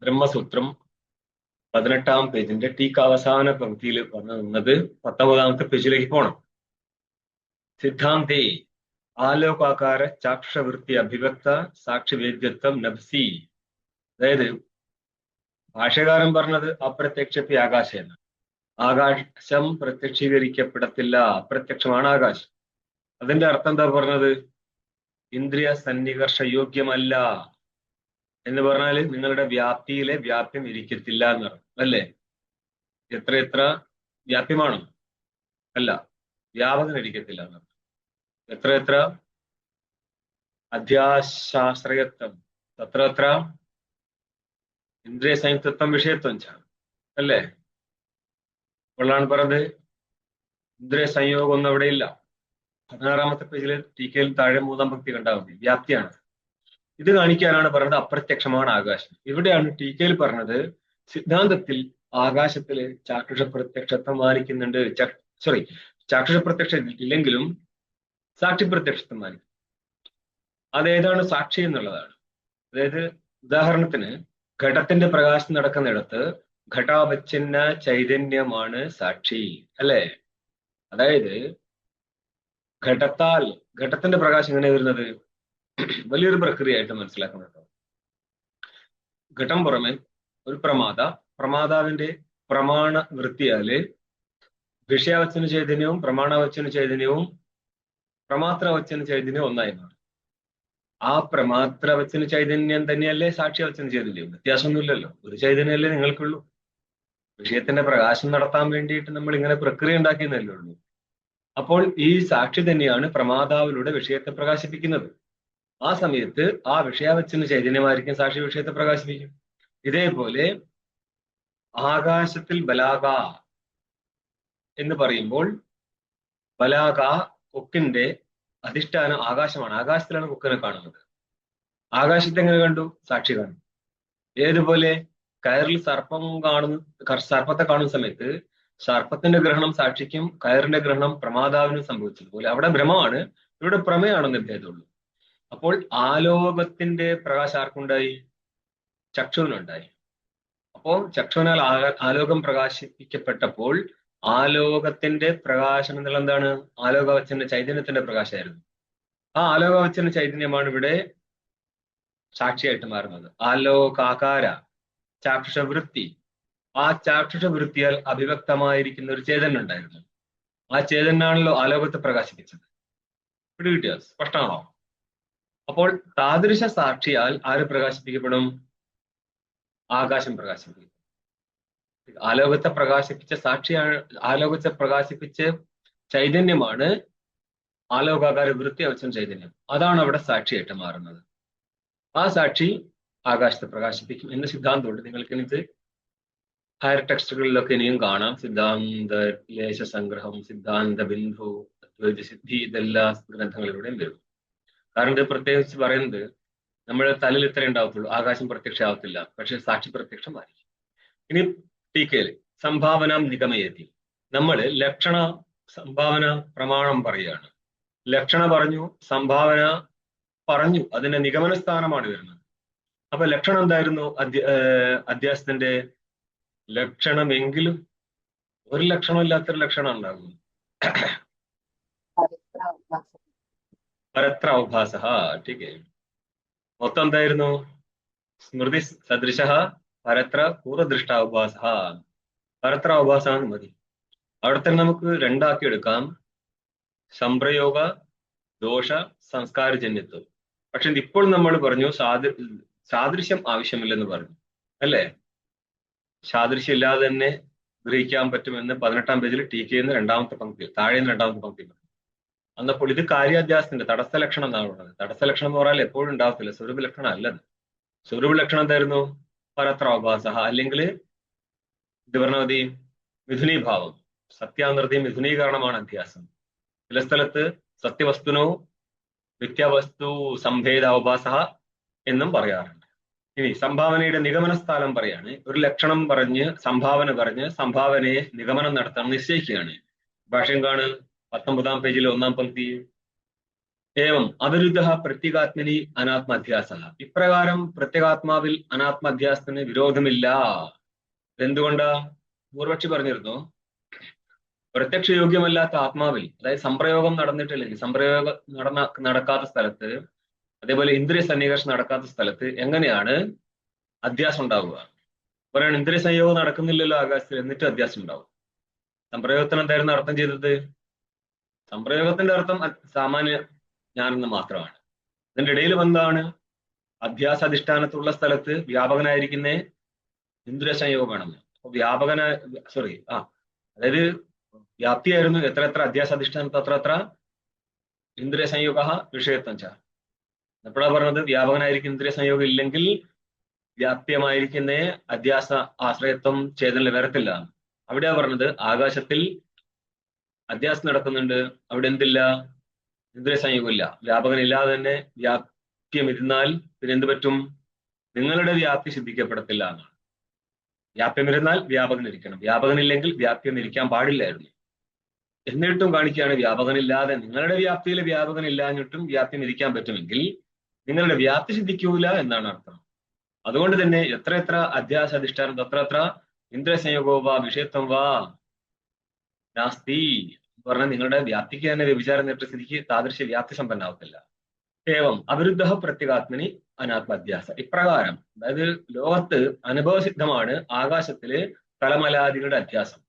ബ്രഹ്മസൂത്രം 18-ാം പേജിന്റെ ടീക്ക് അവസാന പങ്ക്തിയിൽ പറഞ്ഞു നിന്നത് 19-ാമത്തെ പേജിലേക്ക് പോകണം. സിദ്ധാന്തേ ആലോകാകാര ചാക്ഷവൃത്തി അഭിവക്ത സാക്ഷിവേദ്യത്വം നഭ്സി. അതായത് ഭാഷ്യകാരൻ പറഞ്ഞത് അപ്രത്യക്ഷത്തെ ആകാശം. ആകാശം പ്രത്യക്ഷീകരിക്കപ്പെടത്തില്ല, അപ്രത്യക്ഷമാണ് ആകാശം. അതിന്റെ അർത്ഥം എന്താ പറഞ്ഞത്? ഇന്ദ്രിയ സന്നികർഷ യോഗ്യമല്ല എന്ന് പറഞ്ഞാല് നിങ്ങളുടെ വ്യാപ്തിയിലെ വ്യാപ്യം ഇരിക്കത്തില്ല എന്നർത്ഥം അല്ലേ? എത്ര വ്യാപ്യമാണ്? അല്ല, വ്യാപകം ഇരിക്കത്തില്ല എന്നർത്ഥം. എത്ര അധ്യാശാശ്രയത്വം തത്ര ഇന്ദ്രിയ സംയുക്തത്വം വിഷയത്വം അല്ലേ? അപ്പോഴാണ് പറഞ്ഞത് ഇന്ദ്രിയ സംയോഗം ഒന്നും അവിടെ ഇല്ല. 16-ാമത്തെ പേജിൽ ടീക്കയിൽ താഴെ 3-ാം പങ്ക്തി കണ്ടാൽ മതി. വ്യാപ്തിയാണ്. ഇത് കാണിക്കാനാണ് പറഞ്ഞത് അപ്രത്യക്ഷമാണ് ആകാശം. ഇവിടെയാണ് ടീക്കയിൽ പറഞ്ഞത് സിദ്ധാന്തത്തിൽ ആകാശത്തില് ചാക്ഷുഷ പ്രത്യക്ഷത്വം മാനിക്കുന്നുണ്ട്. ചാക്ഷുഷ പ്രത്യക്ഷം ഇല്ലെങ്കിലും സാക്ഷി പ്രത്യക്ഷത്വം മാനിക്കും. അതേതാണ് സാക്ഷി എന്നുള്ളതാണ്. അതായത് ഉദാഹരണത്തിന് ഘടത്തിന്റെ പ്രകാശം നടക്കുന്നിടത്ത് ഘടാവച്ഛിന്ന ചൈതന്യമാണ് സാക്ഷി അല്ലേ? അതായത് ഘടത്തിന്റെ പ്രകാശം എങ്ങനെ വരുന്നത്? വലിയൊരു പ്രക്രിയയായിട്ട് മനസ്സിലാക്കണം കേട്ടോ. ഘടം പുറമെ ഒരു പ്രമാതാവിന്റെ പ്രമാണ വൃത്തിയാല് വിഷയാവച്ചന ചൈതന്യവും പ്രമാണാവച്ചന ചൈതന്യവും പ്രമാത്രവച്ചന ചൈതന്യവും ഒന്നായി മാറും. ആ പ്രമാത്രവച്ചന ചൈതന്യം തന്നെയല്ലേ സാക്ഷിവച്ചന ചൈതന്യം? വ്യത്യാസമൊന്നുമില്ലല്ലോ, ഒരു ചൈതന്യമല്ലേ നിങ്ങൾക്കുള്ളൂ. വിഷയത്തിന്റെ പ്രകാശം നടത്താൻ വേണ്ടിയിട്ട് നമ്മൾ ഇങ്ങനെ പ്രക്രിയ ഉണ്ടാക്കിയെന്നല്ലേ ഉള്ളൂ. അപ്പോൾ ഈ സാക്ഷി തന്നെയാണ് പ്രമാതാവിലൂടെ വിഷയത്തെ പ്രകാശിപ്പിക്കുന്നത്. ആ സമയത്ത് ആ വിഷയാവച്ചന ചൈതന്യമായിരിക്കും സാക്ഷി വിഷയത്തെ പ്രകാശിപ്പിക്കും. ഇതേപോലെ ആകാശത്തിൽ ബലാക എന്ന് പറയുമ്പോൾ ബലാക കൊക്കിന്റെ അധിഷ്ഠാനം ആകാശമാണ്. ആകാശത്തിലാണ് കൊക്കിനെ കാണുന്നത്. ആകാശത്തെ എങ്ങനെ കണ്ടു? സാക്ഷി കാണും. ഏതുപോലെ കയറിൽ സർപ്പത്തെ കാണുന്ന സമയത്ത് സർപ്പത്തിന്റെ ഗ്രഹണം സാക്ഷിക്കും കയറിന്റെ ഗ്രഹണം പ്രമാതാവിനും സംഭവിച്ചതുപോലെ അവിടെ ഭ്രമമാണ്, ഇവിടെ പ്രമേയാണെന്ന് ഭേദമുള്ളൂ. അപ്പോൾ ആലോകത്തിന്റെ പ്രകാശം ആർക്കുണ്ടായി? ചക്ഷുവിനുണ്ടായി. അപ്പോൾ ചക്ഷുവിനാൽ ആലോകം പ്രകാശിപ്പിക്കപ്പെട്ടപ്പോൾ ആലോകത്തിന്റെ പ്രകാശം എന്നുള്ള എന്താണ്? ആലോകവച്ചന്റെ ചൈതന്യത്തിന്റെ പ്രകാശമായിരുന്നു. ആ ആലോകവച്ചന്റെ ചൈതന്യമാണ് ഇവിടെ സാക്ഷിയായിട്ട് മാറുന്നത്. ആലോകാകാര ചാക്ഷുഷവൃത്തി, ആ ചാക്ഷുഷവൃത്തിയാൽ അഭിവക്തമായിരിക്കുന്ന ഒരു ചേതന ഉണ്ടായിരുന്നു. ആ ചേതനാണല്ലോ ആലോകത്തെ പ്രകാശിപ്പിച്ചത്. പിടികിട്ടിയോ? സ്പഷ്ടമാണോ? അപ്പോൾ താദൃശ സാക്ഷിയാൽ ആര് പ്രകാശിപ്പിക്കപ്പെടും? ആകാശം പ്രകാശിപ്പിക്കും. ആലോകത്തെ പ്രകാശിപ്പിച്ച സാക്ഷിയാണ്, ആലോകത്തെ പ്രകാശിപ്പിച്ച ചൈതന്യമാണ് ആലോകാകാര വൃത്തി അവച്ചൻ ചൈതന്യം. അതാണ് അവിടെ സാക്ഷിയായിട്ട് മാറുന്നത്. ആ സാക്ഷി ആകാശത്തെ പ്രകാശിപ്പിക്കും എന്ന സിദ്ധാന്തമുണ്ട്. നിങ്ങൾക്ക് ഇത് ഹയർ ടെക്സ്റ്റുകളിലൊക്കെ ഇനിയും കാണാം. സിദ്ധാന്ത ലേശ സംഗ്രഹം, സിദ്ധാന്ത ബിന്ദു, അദ്വൈത സിദ്ധി, ഇതെല്ലാ ഗ്രന്ഥങ്ങളിലൂടെയും വരും. കാരണം ഇത് പ്രത്യേകിച്ച് പറയുന്നത് നമ്മുടെ തലയിൽ ഇത്രേ ഉണ്ടാവത്തുള്ളൂ, ആകാശം പ്രത്യക്ഷമാവത്തില്ല, പക്ഷെ സാക്ഷി പ്രത്യക്ഷമായിരിക്കും. ഇനി ടീക്കയില് സംഭാവന നിഗമയതി, നമ്മള് ലക്ഷണ സംഭാവന പ്രമാണം പറയുകയാണ്. ലക്ഷണ പറഞ്ഞു, സംഭാവന പറഞ്ഞു, അതിന്റെ നിഗമന സ്ഥാനമാണ് വരുന്നത്. അപ്പൊ ലക്ഷണം എന്തായിരുന്നു? അധ്യാസത്തിന്റെ ലക്ഷണമെങ്കിലും ഒരു ലക്ഷണമില്ലാത്തൊരു ലക്ഷണം ഉണ്ടാകും. പരത്ര അവഭാസ. ടീക്കെ മൊത്തം എന്തായിരുന്നു? സ്മൃതി സദൃശ പരത്ര പൂർവദൃഷ്ട അവഭാസ. പരത്ര അവഭാസാണ് മതി. അവിടെ തന്നെ നമുക്ക് രണ്ടാക്കി എടുക്കാം: സംപ്രയോഗ ദോഷ സംസ്കാരജന്യത്വം. പക്ഷെ ഇപ്പോൾ നമ്മൾ പറഞ്ഞു സാദൃശ്യം ആവശ്യമില്ലെന്ന് പറഞ്ഞു അല്ലേ? സാദൃശ്യം ഇല്ലാതെ തന്നെ ഗ്രഹിക്കാൻ പറ്റുമെന്ന് 18-ാം പേജിൽ ടീക്കയെന്ന് 2-ാമത്തെ പങ്ക്തി, താഴെന്ന് 2-ാമത്തെ പങ്ക്തി പറഞ്ഞു. അന്നപ്പോൾ ഇത് കാര്യാധ്യാസത്തിന്റെ തടസ്സ ലക്ഷണം എന്നാണ് പറയുന്നത്. തടസ്സ ലക്ഷണം എന്ന് പറഞ്ഞാൽ എപ്പോഴും ഉണ്ടാവത്തില്ല, സ്വരൂപ ലക്ഷണം അല്ലത്. സ്വരൂപ ലക്ഷണം എന്തായിരുന്നു? പരത്രാഭാസ, അല്ലെങ്കിൽ ഇത് പറഞ്ഞ മതി മിഥുനീഭാവം. സത്യാനൃതി മിഥുനീകരണമാണ് അധ്യാസം. ചില സ്ഥലത്ത് സത്യവസ്തുനോ മിഥ്യാവസ്തു സംഭേദ അവഭാസ എന്നും പറയാറുണ്ട്. ഇനി സംഭാവനയുടെ നിഗമന സ്ഥാനം പറയാണ്. ഒരു ലക്ഷണം പറഞ്ഞ് സംഭാവന പറഞ്ഞ് സംഭാവനയെ നിഗമനം നടത്താൻ നിശ്ചയിക്കുകയാണ്. ഭാഷ്യം കാണ് 19-ാം പേജിലെ 1-ാം പങ്ക്തി. ഏവം അവിരുദ്ധ പ്രത്യേകാത്മനി അനാത്മാധ്യാസ. ഇപ്രകാരം പ്രത്യേകാത്മാവിൽ അനാത്മാധ്യാസത്തിന് വിരോധമില്ല. എന്തുകൊണ്ടാ? പൂർവക്ഷി പറഞ്ഞിരുന്നു, പ്രത്യക്ഷ യോഗ്യമല്ലാത്ത ആത്മാവിൽ, അതായത് സംപ്രയോഗം നടന്നിട്ടില്ലെങ്കിൽ, സംപ്രയോഗം നടക്കാത്ത സ്ഥലത്ത്, അതേപോലെ ഇന്ദ്രിയ സന്നികർഷം നടക്കാത്ത സ്ഥലത്ത് എങ്ങനെയാണ് അധ്യാസം ഉണ്ടാവുക? പറയണം, ഇന്ദ്രിയ സംയോഗം നടക്കുന്നില്ലല്ലോ ആകാശത്തിൽ, എന്നിട്ട് അധ്യാസം ഉണ്ടാവും. സംപ്രയോഗത്തിന് എന്തായിരുന്നു അർത്ഥം ചെയ്തത്? സംപ്രയോഗത്തിന്റെ അർത്ഥം സാമാന്യ ജ്ഞാനം മാത്രമാണ്. ഇതിന്റെ ഇടയിൽ എന്താണ്? അധ്യാസാധിഷ്ഠാനത്തുള്ള സ്ഥലത്ത് വ്യാപകനായിരിക്കുന്ന ഇന്ദ്രിയ സംയോഗമാണ്. അപ്പൊ അതായത് വ്യാപ്തിയായിരുന്നു എത്ര എത്ര അധ്യാസാധിഷ്ഠാനത്ത് അത്ര എത്ര ഇന്ദ്രിയ സംയോഗ വിഷയത്വം ച. എപ്പോഴാ പറഞ്ഞത്? വ്യാപകനായിരിക്കും ഇന്ദ്രിയ സംയോഗം ഇല്ലെങ്കിൽ വ്യാപ്യമായിരിക്കുന്ന അധ്യാസ ആശ്രയത്വം ചേതനിൽ വരത്തില്ല. അവിടെയാ പറഞ്ഞത് ആകാശത്തിൽ അധ്യാസം നടക്കുന്നുണ്ട്, അവിടെ എന്തില്ല? ഇന്ദ്രിയ സംയോഗമില്ല. വ്യാപകനില്ലാതെ തന്നെ വ്യാപ്യം ഇരുന്നാൽ പിന്നെ എന്ത് പറ്റും? നിങ്ങളുടെ വ്യാപ്തി സിദ്ധിക്കപ്പെടത്തില്ല എന്നാണ്. വ്യാപ്യം ഇരുന്നാൽ വ്യാപകനിരിക്കണം, വ്യാപകനില്ലെങ്കിൽ വ്യാപ്യം ഇരിക്കാൻ പാടില്ലായിരുന്നു. എന്നിട്ടും കാണിക്കുകയാണ് വ്യാപകനില്ലാതെ, നിങ്ങളുടെ വ്യാപ്തിയിൽ വ്യാപകനില്ലാഞ്ഞിട്ടും വ്യാപ്യം ഇരിക്കാൻ പറ്റുമെങ്കിൽ നിങ്ങളുടെ വ്യാപ്തി സിദ്ധിക്കൂല എന്നാണ് അർത്ഥം. അതുകൊണ്ട് തന്നെ എത്ര എത്ര അധ്യാസ അധിഷ്ഠാനം തത്ര എത്ര ഇന്ദ്രിയ സംയോഗോ വാ വിഷയത്വം വാ നാസ്തി പറഞ്ഞാൽ നിങ്ങളുടെ വ്യാപ്തിക്ക് തന്നെ വ്യഭിചാരം നേരിട്ട സ്ഥിതിക്ക് താദൃശ വ്യാപ്തി സമ്പന്നാവത്തില്ല. ഏവം അവിരുദ്ധ പ്രത്യേകാത്മനി അനാത്മാധ്യാസ. ഇപ്രകാരം, അതായത് ലോകത്ത് അനുഭവസിദ്ധമാണ് ആകാശത്തില് തലമലാദികളുടെ അധ്യാസം.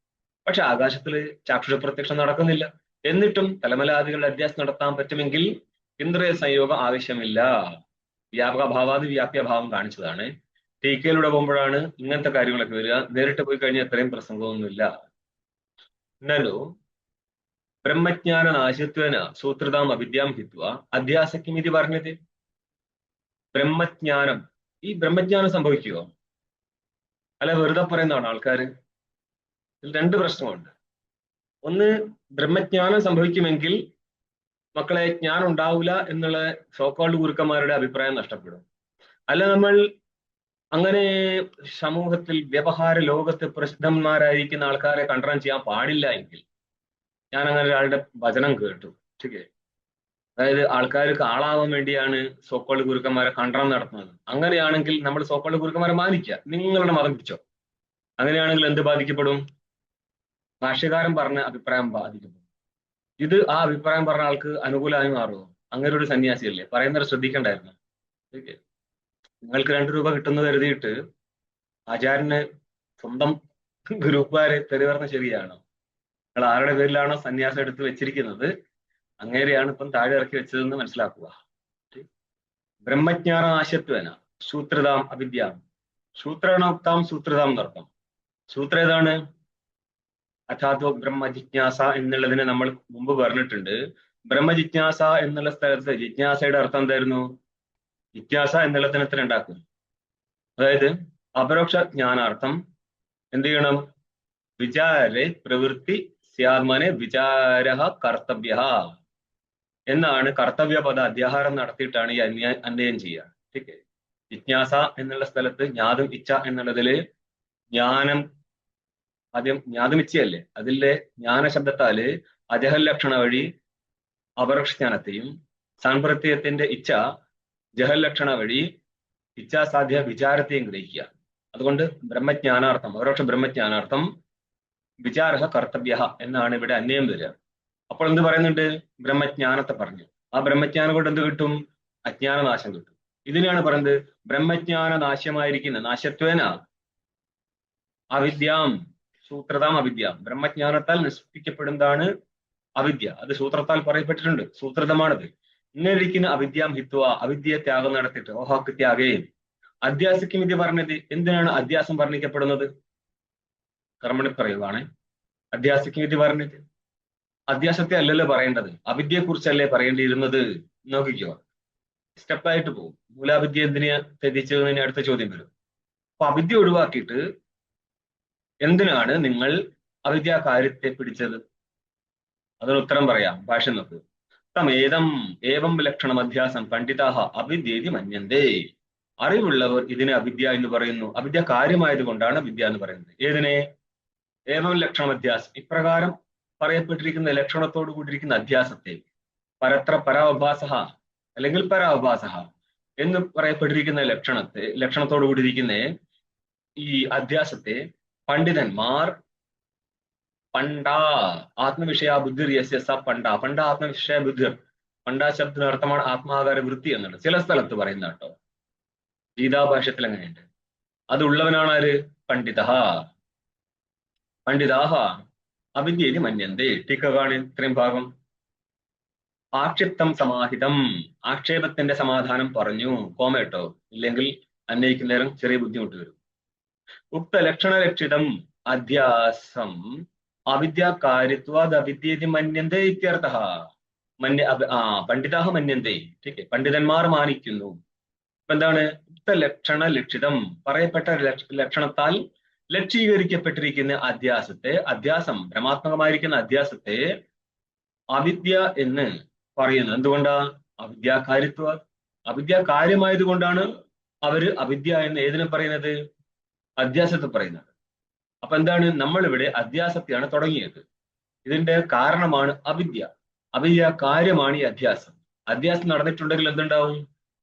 പക്ഷെ ആകാശത്തില് ചാക്ഷുഷ പ്രത്യക്ഷം നടക്കുന്നില്ല. എന്നിട്ടും തലമലാദികളുടെ അധ്യാസം നടത്താൻ പറ്റുമെങ്കിൽ ഇന്ദ്രിയ സംയോഗം ആവശ്യമില്ല. വ്യാപകഭാവാദി വ്യാപ്യഭാവം കാണിച്ചതാണ്. ടീക്കയിലൂടെ പോകുമ്പോഴാണ് ഇങ്ങനത്തെ കാര്യങ്ങളൊക്കെ വരിക. നേരിട്ട് പോയി കഴിഞ്ഞാൽ എത്രയും പ്രസംഗമൊന്നുമില്ല. എന്നാലോ ബ്രഹ്മജ്ഞാന നാശത്വേന സൂത്രതാം അവിദ്യാം ഹിത്വ അധ്യാസക്കും ഇത് പറഞ്ഞത്. ബ്രഹ്മജ്ഞാനം, ഈ ബ്രഹ്മജ്ഞാനം സംഭവിക്കുമോ? അല്ല വെറുതെ പറയുന്നതാണ് ആൾക്കാർ? ഇതിൽ രണ്ട് പ്രശ്നമുണ്ട്. ഒന്ന്, ബ്രഹ്മജ്ഞാനം സംഭവിക്കുമെങ്കിൽ മക്കളെ ജ്ഞാനം ഉണ്ടാവില്ല എന്നുള്ള സോക്കോൾഡ് ഗുരുക്കന്മാരുടെ അഭിപ്രായം നഷ്ടപ്പെടും. അല്ല, നമ്മൾ അങ്ങനെ സമൂഹത്തിൽ വ്യവഹാര ലോകത്ത് പ്രസിദ്ധന്മാരായിരിക്കുന്ന ആൾക്കാരെ കണ്ടനം ചെയ്യാൻ പാടില്ല എങ്കിൽ, ഞാൻ അങ്ങനെ ഒരാളുടെ വചനം കേട്ടു. ശരിയേ? അതായത് ആൾക്കാർക്ക് ആളാവാൻ വേണ്ടിയാണ് സോക്കോൾഡ് ഗുരുക്കന്മാരെ കണ്ടനം നടത്തുന്നത്. അങ്ങനെയാണെങ്കിൽ നമ്മൾ സോക്കോൾഡ് ഗുരുക്കന്മാരെ മാനിക്കുക, നിങ്ങളുടെ മതം പിടിച്ചോ. അങ്ങനെയാണെങ്കിൽ എന്ത് ബാധിക്കപ്പെടും? ഭാഷ്യകാരൻ പറഞ്ഞ അഭിപ്രായം ബാധിക്കപ്പെടും. ഇത് ആ അഭിപ്രായം പറഞ്ഞ ആൾക്ക് അനുകൂലമായി മാറുമോ? അങ്ങനെ ഒരു സന്യാസിയല്ലേ, പറയുന്നത് ശ്രദ്ധിക്കണ്ടായിരുന്നു. നിങ്ങൾക്ക് 2 രൂപ കിട്ടുന്നത് കരുതിയിട്ട് ആചാര്യന് സ്വന്തം ഗ്രൂപ്പുകാരെ തെറി പറഞ്ഞ ശരിയാണോ? നിങ്ങൾ ആരുടെ പേരിലാണോ സന്യാസം എടുത്ത് വെച്ചിരിക്കുന്നത് അങ്ങേരെയാണ് ഇപ്പം താഴെ ഇറക്കി വെച്ചതെന്ന് മനസ്സിലാക്കുക. ബ്രഹ്മജ്ഞാന നാശത്വേന സൂത്രതാം അവിദ്യാം. സൂത്രണോക്താം സൂത്രതാം എന്നർത്ഥം. സൂത്ര ഏതാണ്? അഥാത്വ ബ്രഹ്മജിജ്ഞാസ എന്നുള്ളതിനെ നമ്മൾ മുമ്പ് പറഞ്ഞിട്ടുണ്ട്. ബ്രഹ്മജിജ്ഞാസ എന്നുള്ള സ്ഥലത്ത് ജിജ്ഞാസയുടെ അർത്ഥം എന്തായിരുന്നു? ജിജ്ഞാസ എന്നുള്ളതിനെ തന്നെ ഉണ്ടാക്കും. അതായത് അപരോക്ഷ ജ്ഞാനാർത്ഥം എന്ത് ചെയ്യണം? വിചാരെ പ്രവൃത്തി സ്യാത്മനെ വിചാര കർത്തവ്യ എന്നാണ്. കർത്തവ്യപദ അധ്യാഹാരം നടത്തിയിട്ടാണ് ഈ അന്വയം ചെയ്യുക. ठीक है? ജിജ്ഞാസ എന്നുള്ള സ്ഥലത്ത് ജ്ഞാതും ഇച്ഛ എന്നുള്ളതില് ജ്ഞാനം ആദ്യം ജ്ഞാതുമിച്ഛയല്ലേ, അതിലെ ജ്ഞാനശബ്ദത്താല് അജഹൽ ലക്ഷണ വഴി അപരോക്ഷജ്ഞാനത്തെയും സാൻപ്രത്യയത്തിന്റെ ഇച്ഛ ജഹൽ ലക്ഷണ വഴി ഇച്ഛാസാധ്യ വിചാരത്തെയും ഗ്രഹിക്കുക. അതുകൊണ്ട് ബ്രഹ്മജ്ഞാനാർത്ഥം, അപരോക്ഷ ബ്രഹ്മജ്ഞാനാർത്ഥം വിചാര കർത്തവ്യ എന്നാണ് ഇവിടെ അന്വയം വരിക. അപ്പോൾ എന്ത് പറയുന്നുണ്ട്? ബ്രഹ്മജ്ഞാനത്തെ പറഞ്ഞു. ആ ബ്രഹ്മജ്ഞാനം കൊണ്ട് എന്ത് കിട്ടും? അജ്ഞാനനാശം കിട്ടും. ഇതിനെയാണ് പറയുന്നത് ബ്രഹ്മജ്ഞാന നാശമായിരിക്കുന്ന നാശത്വേന അവിദ്യാം സൂത്രതാം അവിദ്യാം. ബ്രഹ്മജ്ഞാനത്താൽ നശിപ്പിക്കപ്പെടുന്നതാണ് അവിദ്യ. അത് സൂത്രത്താൽ പറയപ്പെട്ടിട്ടുണ്ട്, സൂത്രതമാണത്. ഇങ്ങനെ ഇരിക്കുന്ന അവിദ്യാം ഹിത്വ, അവിദ്യയെ ത്യാഗം നടത്തിയിട്ട് ഓഹാക്ക് ത്യാഗയും. അധ്യാസിക്കും ഇത് പറഞ്ഞത് എന്തിനാണ് അധ്യാസം വർണ്ണിക്കപ്പെടുന്നത്? കർമ്മണി പറയുവാണ് അധ്യാസിക്കും ഇത് പറഞ്ഞത്. അധ്യാസത്തെ അല്ലല്ലോ പറയേണ്ടത്, അവിദ്യയെ കുറിച്ചല്ലേ പറയേണ്ടിയിരുന്നത്. നോക്കിക്കോ, സ്റ്റെപ്പായിട്ട് പോകും. മൂലാവിദ്യ എന്തിനാ ത്യജിച്ചതെന്ന് അടുത്ത ചോദ്യം വരും. അപ്പൊ അവിദ്യ ഒഴിവാക്കിയിട്ട് എന്തിനാണ് നിങ്ങൾ അവിദ്യാ കാര്യത്തെ പിടിച്ചത്? അതിന് ഉത്തരം പറയാം. ഭാഷ നോക്ക്. തമേതം ഏവം ലക്ഷണം അധ്യാസം പണ്ഡിതാഹ അവിദ്യേതി മന്യന്തേ. അറിവുള്ളവർ ഇതിനെ അവിദ്യ എന്ന് പറയുന്നു. അവിദ്യ കാര്യമായത് കൊണ്ടാണ് വിദ്യ എന്ന് പറയുന്നത്. ഏതിനെ? ഏവം ലക്ഷണം അധ്യാസം, ഇപ്രകാരം പറയപ്പെട്ടിരിക്കുന്ന ലക്ഷണത്തോടു കൂടിയിരിക്കുന്ന അധ്യാസത്തെ. പരത്ര പരാവഭാസഹ അല്ലെങ്കിൽ പരാവഭാസഹ എന്ന് പറയപ്പെട്ടിരിക്കുന്ന ലക്ഷണത്തോടു കൂടിയിരിക്കുന്ന ഈ അധ്യാസത്തെ പണ്ഡിതന്മാർ പണ്ടാ ആത്മവിഷയ ബുദ്ധിർ യസ്യ സ പണ്ട ആത്മവിഷയ ബുദ്ധിർ. പണ്ട ശബ്ദത്തിന് അർത്ഥമാണ് ആത്മാകാര വൃത്തി എന്നുള്ളത്. ചില സ്ഥലത്ത് പറയുന്ന കേട്ടോ, ഗീതാഭാഷ്യത്തിൽ അങ്ങനെയുണ്ട്. അത് ഉള്ളവനാണ് ആര്? പണ്ഡിത. പണ്ഡിതാഹ അവിദ്യയിൽ മന്യന്തേ. ടീക്ക കാണി ഇത്രയും ഭാഗം. ആക്ഷിപ്തം സമാഹിതം, ആക്ഷേപത്തിന്റെ സമാധാനം പറഞ്ഞു. കോമേട്ടോ, ഇല്ലെങ്കിൽ അന്വയിക്കുന്നേരം ചെറിയ ബുദ്ധിമുട്ട് വരും. ഉക്ത ലക്ഷണലക്ഷിതം അധ്യാസം അവിദ്യാകാര്യത്വാദ് അവിദ്യേതി മന്യന്തേ ഇത്യർത്ഥഃ. പണ്ഡിതാഹ മന്യന്തേ. ടീക്ക്, പണ്ഡിതന്മാർ മാനിക്കുന്നു. അപ്പൊ എന്താണ്? ഉക്ത ലക്ഷണ ലക്ഷിതം, പറയപ്പെട്ട ലക്ഷണത്താൽ ലക്ഷീകരിക്കപ്പെട്ടിരിക്കുന്ന അധ്യാസം ഭ്രമാത്മകമായിരിക്കുന്ന അധ്യാസത്തെ അവിദ്യ എന്ന് പറയുന്നത്. എന്തുകൊണ്ടാ? അവിദ്യാകാര്യത്വ, അവിദ്യ കാര്യമായതുകൊണ്ടാണ് അവര് അവിദ്യ എന്ന് ഏതിനെ പറയുന്നത്? അധ്യാസത്തെ പറയുന്നത്. അപ്പൊ എന്താണ്? നമ്മളിവിടെ അധ്യാസത്തെയാണ് തുടങ്ങിയത്. ഇതിന്റെ കാരണമാണ് അവിദ്യ. അവിദ്യ കാര്യമാണ് ഈ അധ്യാസം. അധ്യാസം നടന്നിട്ടുണ്ടെങ്കിൽ എന്തുണ്ടാവും?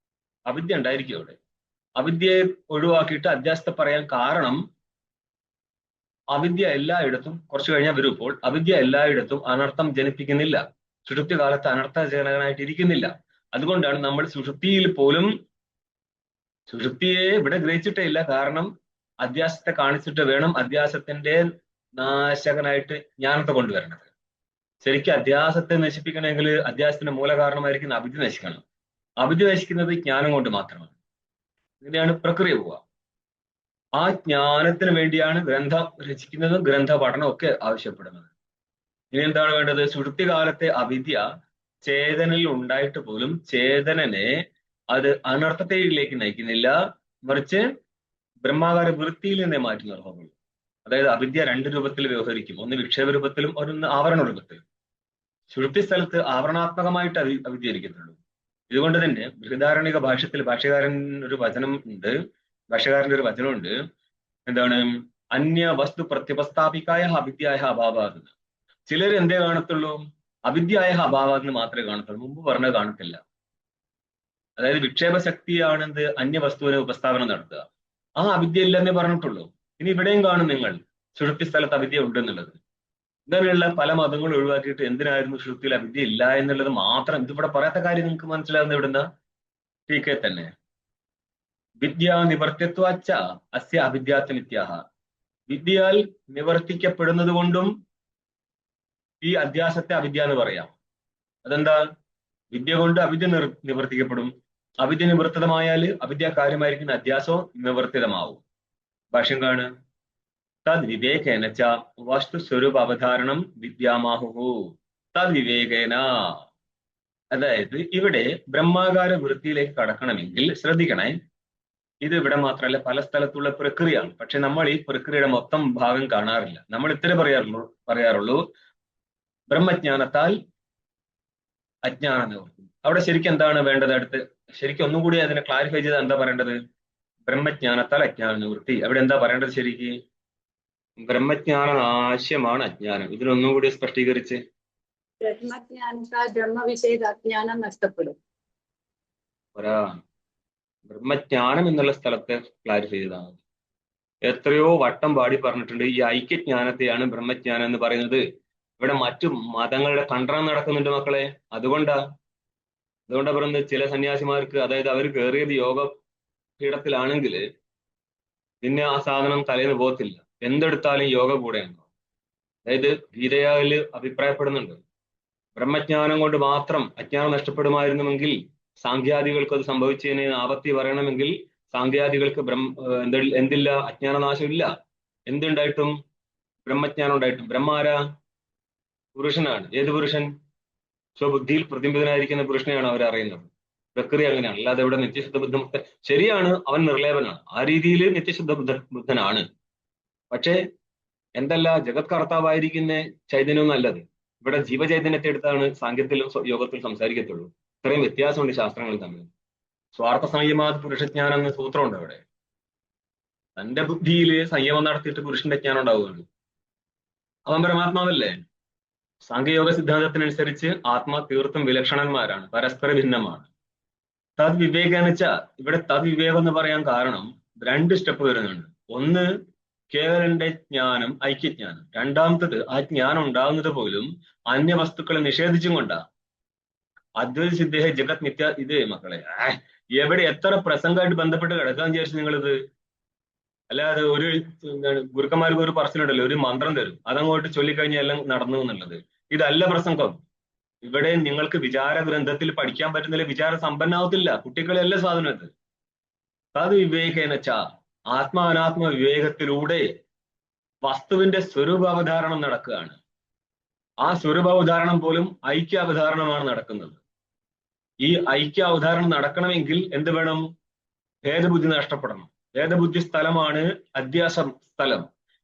അവിദ്യ ഉണ്ടായിരിക്കും അവിടെ. അവിദ്യയെ ഒഴിവാക്കിയിട്ട് അധ്യാസത്തെ പറയാൻ കാരണം, അവിദ്യ എല്ലായിടത്തും കുറച്ചു കഴിഞ്ഞാൽ വരും. ഇപ്പോൾ അവിദ്യ എല്ലായിടത്തും അനർത്ഥം ജനിപ്പിക്കുന്നില്ല. സുഷുപ്തി കാലത്ത് അനർത്ഥജനകനായിട്ട് ഇരിക്കുന്നില്ല. അതുകൊണ്ടാണ് നമ്മൾ സുഷുപ്തിയിൽ പോലും സുഷുപ്തിയെ ഇവിടെ ഗ്രഹിച്ചിട്ടേ ഇല്ല. കാരണം അധ്യാസത്തെ കാണിച്ചിട്ട് വേണം അധ്യാസത്തിന്റെ നാശകനായിട്ട് ജ്ഞാനത്തെ കൊണ്ടുവരണത്. ശരിക്കും അധ്യാസത്തെ നശിപ്പിക്കണമെങ്കിൽ അധ്യാസത്തിന്റെ മൂലകാരണമായിരിക്കുന്ന അവിദ്യ നശിക്കണം. അവിദ്യ നശിക്കുന്നത് ജ്ഞാനം കൊണ്ട് മാത്രമാണ്. ഇതിനെയാണ് പ്രക്രിയ പോവുക. ആ ജ്ഞാനത്തിന് വേണ്ടിയാണ് ഗ്രന്ഥം രചിക്കുന്നതും ഗ്രന്ഥ പഠനവും ഒക്കെ ആവശ്യപ്പെടുന്നത്. ഇനി എന്താണ് വേണ്ടത്? സുഷുപ്തി കാലത്തെ അവിദ്യ ചേതനയിൽ ഉണ്ടായിട്ട് പോലും ചേതനനെ അത് അനർത്ഥതയിലേക്ക് നയിക്കുന്നില്ല, മറിച്ച് ബ്രഹ്മാകാര വൃത്തിയിൽ നിന്നേ മാറ്റി നിർത്തുന്നുള്ളൂ. അതായത് അവിദ്യ രണ്ട് രൂപത്തിൽ വ്യവഹരിക്കും. ഒന്ന് വിക്ഷേപ രൂപത്തിലും ഒന്ന് ആവരണ രൂപത്തിലും. സുഷുപ്തി സ്ഥലത്ത് ആവരണാത്മകമായിട്ട് അവിദ്യ ഇരിക്കത്തുള്ളൂ. ഇതുകൊണ്ട് തന്നെ ബൃഹദാരണ്യക ഭാഷ്യകാരന്റെ ഒരു വചനമുണ്ട്. എന്താണ്? അന്യ വസ്തു പ്രത്യപസ്ഥാപിക്കായ അവിദ്യായ അഭാവാത്. ചിലർ എന്തേ കാണത്തുള്ളൂ? അവിദ്യായ അഭാവാന്ന് മാത്രമേ കാണത്തുള്ളൂ, മുമ്പ് പറഞ്ഞത് കാണത്തില്ല. അതായത് വിക്ഷേപ ശക്തിയാണ് എന്ത്? അന്യവസ്തുവിനെ ഉപസ്ഥാപനം നടത്തുക. ആ അവിദ്യ ഇല്ലെന്നേ പറഞ്ഞിട്ടുള്ളൂ. ഇനി ഇവിടെയും കാണും നിങ്ങൾ സുഷുപ്തി സ്ഥലത്ത് അവിദ്യ ഉണ്ടെന്നുള്ളത്. ഇങ്ങനെയുള്ള പല മതങ്ങളും ഒഴിവാക്കിയിട്ട് എന്തിനായിരുന്നു സുഷുപ്തിയിൽ അവിദ്യ ഇല്ല എന്നുള്ളത് മാത്രം ഇതിവിടെ പറയാത്ത കാര്യം നിങ്ങൾക്ക് മനസ്സിലാകുന്ന ഇവിടുന്ന ടീക്കെ തന്നെ. വിദ്യാ നിവർത്തിത്വാച്ച അസ്യ അവിദ്യാത്വനിത്യാഹ. വിദ്യയാൽ നിവർത്തിക്കപ്പെടുന്നത് കൊണ്ടും ഈ അധ്യാസത്തെ അവിദ്യ എന്ന് പറയാം. അതെന്താ? വിദ്യ കൊണ്ട് അവിദ്യ നിവർത്തിക്കപ്പെടും. അവിദ്യ നിവർത്തിതമായാൽ അവിദ്യ കാര്യമായിരിക്കുന്ന അധ്യാസവും നിവർത്തിതമാവും. ഭാഷ്യം കാണ്. തദ് വിവേകേന ച വസ്തു സ്വരൂപ അവധാരണം വിദ്യാമാഹു. തദ് വിവേകേന, അതായത് ഇവിടെ ബ്രഹ്മാകാര വൃത്തിയിലേക്ക് കടക്കണമെങ്കിൽ ശ്രദ്ധിക്കണേ. ഇത് ഇവിടെ മാത്രമല്ല, പല സ്ഥലത്തുള്ള പ്രക്രിയയാണ്. പക്ഷെ നമ്മൾ ഈ പ്രക്രിയയുടെ മൊത്തം ഭാഗം കാണാറില്ല. നമ്മൾ ഇത്ര പറയാറുള്ളൂ ബ്രഹ്മജ്ഞാനത്താൽ അജ്ഞാന നിവൃത്തി. അവിടെ ശരിക്കും എന്താണ് വേണ്ടത്? അടുത്ത് ശരിക്കും ഒന്നും കൂടി അതിനെ ക്ലാരിഫൈ ചെയ്ത് എന്താ പറയേണ്ടത്? ബ്രഹ്മജ്ഞാനത്താൽ അജ്ഞാന നിവൃത്തി. അവിടെ എന്താ പറയേണ്ടത്? ശരിക്ക് ബ്രഹ്മജ്ഞാന നാശ്യമാണ് അജ്ഞാനം. ഇതിനൊന്നും കൂടി സ്പഷ്ടീകരിച്ച്. ബ്രഹ്മജ്ഞാനത്താൽ ബ്രഹ്മവിഷയക അജ്ഞാനം നഷ്ടപ്പെടും. ബ്രഹ്മജ്ഞാനം എന്നുള്ള സ്ഥലത്തെ ക്ലാരിഫൈ ചെയ്താണ്. എത്രയോ വട്ടം പാടി പറഞ്ഞിട്ടുണ്ട് ഈ ഐക്യജ്ഞാനത്തെയാണ് ബ്രഹ്മജ്ഞാനം എന്ന് പറയുന്നത്. ഇവിടെ മറ്റു മതങ്ങളുടെ കണ്ടനം നടക്കുന്നുണ്ട് മക്കളെ. അതുകൊണ്ടാ പറയുന്നത് ചില സന്യാസിമാർക്ക്, അതായത് അവർ കയറിയത് യോഗ പീഠത്തിലാണെങ്കിൽ പിന്നെ ആ സാധനം തലേന്ന് പോകത്തില്ല. എന്തെടുത്താലും യോഗ കൂടെയാണ്. അതായത് ഗീതയാല് അഭിപ്രായപ്പെടുന്നുണ്ട്, ബ്രഹ്മജ്ഞാനം കൊണ്ട് മാത്രം അജ്ഞാനം നഷ്ടപ്പെടുമായിരുന്നുവെങ്കിൽ സാങ്ഖ്യാദികൾക്ക് അത് സംഭവിച്ചതിന് ആപത്തി പറയണമെങ്കിൽ സാങ്ഖ്യാദികൾക്ക് എന്തില്ല? അജ്ഞാനനാശമില്ല. എന്തുണ്ടായിട്ടും? ബ്രഹ്മജ്ഞാനം ഉണ്ടായിട്ടും. ബ്രഹ്മ ആരാ? പുരുഷനാണ്. ഏത് പുരുഷൻ? സ്വബുദ്ധിയിൽ പ്രതിബിംബനായിരിക്കുന്ന പുരുഷനെയാണ് അവരറിയുന്നത്. പ്രക്രിയ അങ്ങനെയാണ്. അല്ലാതെ ഇവിടെ നിത്യശുദ്ധ ബുദ്ധമുക്തൻ ശരിയാണ്, അവൻ നിർലേപനാണ്, ആ രീതിയിൽ നിത്യശുദ്ധ ബുദ്ധനാണ്. പക്ഷേ എന്തല്ല, ജഗത് കർത്താവായിരിക്കുന്ന ചൈതന്യവും നല്ലത്. ഇവിടെ ജീവചൈതന്യത്തെ എടുത്താണ് സാങ്കേതിലും യോഗത്തിലും സംസാരിക്കത്തുള്ളൂ. ഇത്രയും വ്യത്യാസമുണ്ട് ശാസ്ത്രങ്ങൾ തമ്മിൽ. സ്വാർത്ഥ സംയമാത് പുരുഷജ്ഞാനം എന്ന സൂത്രമുണ്ട് അവിടെ. തന്റെ ബുദ്ധിയിൽ സംയമം നടത്തിയിട്ട് പുരുഷന്റെ ജ്ഞാനം ഉണ്ടാവുകയാണ്. അവൻ പരമാത്മാവല്ലേ? സാങ്കേയോഗ സിദ്ധാന്തത്തിനനുസരിച്ച് ആത്മാ തീർത്തും വിലക്ഷണന്മാരാണ്, പരസ്പര ഭിന്നമാണ്. തദ് വിവേകം എന്ന് വെച്ചാൽ ഇവിടെ തദ് വിവേകം എന്ന് പറയാൻ കാരണം 2 സ്റ്റെപ്പ് വരുന്നുണ്ട്. ഒന്ന് കേവലന്റെ ജ്ഞാനം, ഐക്യജ്ഞാനം. രണ്ടാമത്തത് ആ ജ്ഞാനം ഉണ്ടാകുന്നത് പോലും അന്യ വസ്തുക്കളെ നിഷേധിച്ചും കൊണ്ടാ. അദ്വൈത സിദ്ധേഹ ജഗത് മിഥ്യ. ഇത് മക്കളെ എവിടെ എത്ര പ്രസംഗമായിട്ട് ബന്ധപ്പെട്ട് കിടക്കാന്ന് വിചാരിച്ചു നിങ്ങളിത്? അല്ലാതെ ഒരു എന്താണ് ഗുരുക്കന്മാർക്ക് ഒരു പറച്ചിലുണ്ടല്ലോ, ഒരു മന്ത്രം തരും, അതങ്ങോട്ട് ചൊല്ലിക്കഴിഞ്ഞാൽ എല്ലാം നടന്നു എന്നുള്ളത്. ഇതല്ല പ്രസംഗം. ഇവിടെ നിങ്ങൾക്ക് വിചാര ഗ്രന്ഥത്തിൽ പഠിക്കാൻ പറ്റുന്നില്ല, വിചാര സമ്പന്നാവത്തില്ല, കുട്ടികളെല്ല സാധനം ഇത്. തത് വിവേകേനച്ച, ആത്മാനാത്മ വിവേകത്തിലൂടെ വസ്തുവിന്റെ സ്വരൂപാവധാരണം നടക്കുകയാണ്. ആ സ്വരൂപാവധാരണം പോലും ഐക്യാവധാരണമാണ് നടക്കുന്നത്. ഈ ഐക്യാവധാരണം നടക്കണമെങ്കിൽ എന്ത് വേണം? ഭേദബുദ്ധി നഷ്ടപ്പെടണം. ഭേദബുദ്ധി സ്ഥലമാണ് അധ്യാസം സ്ഥലം.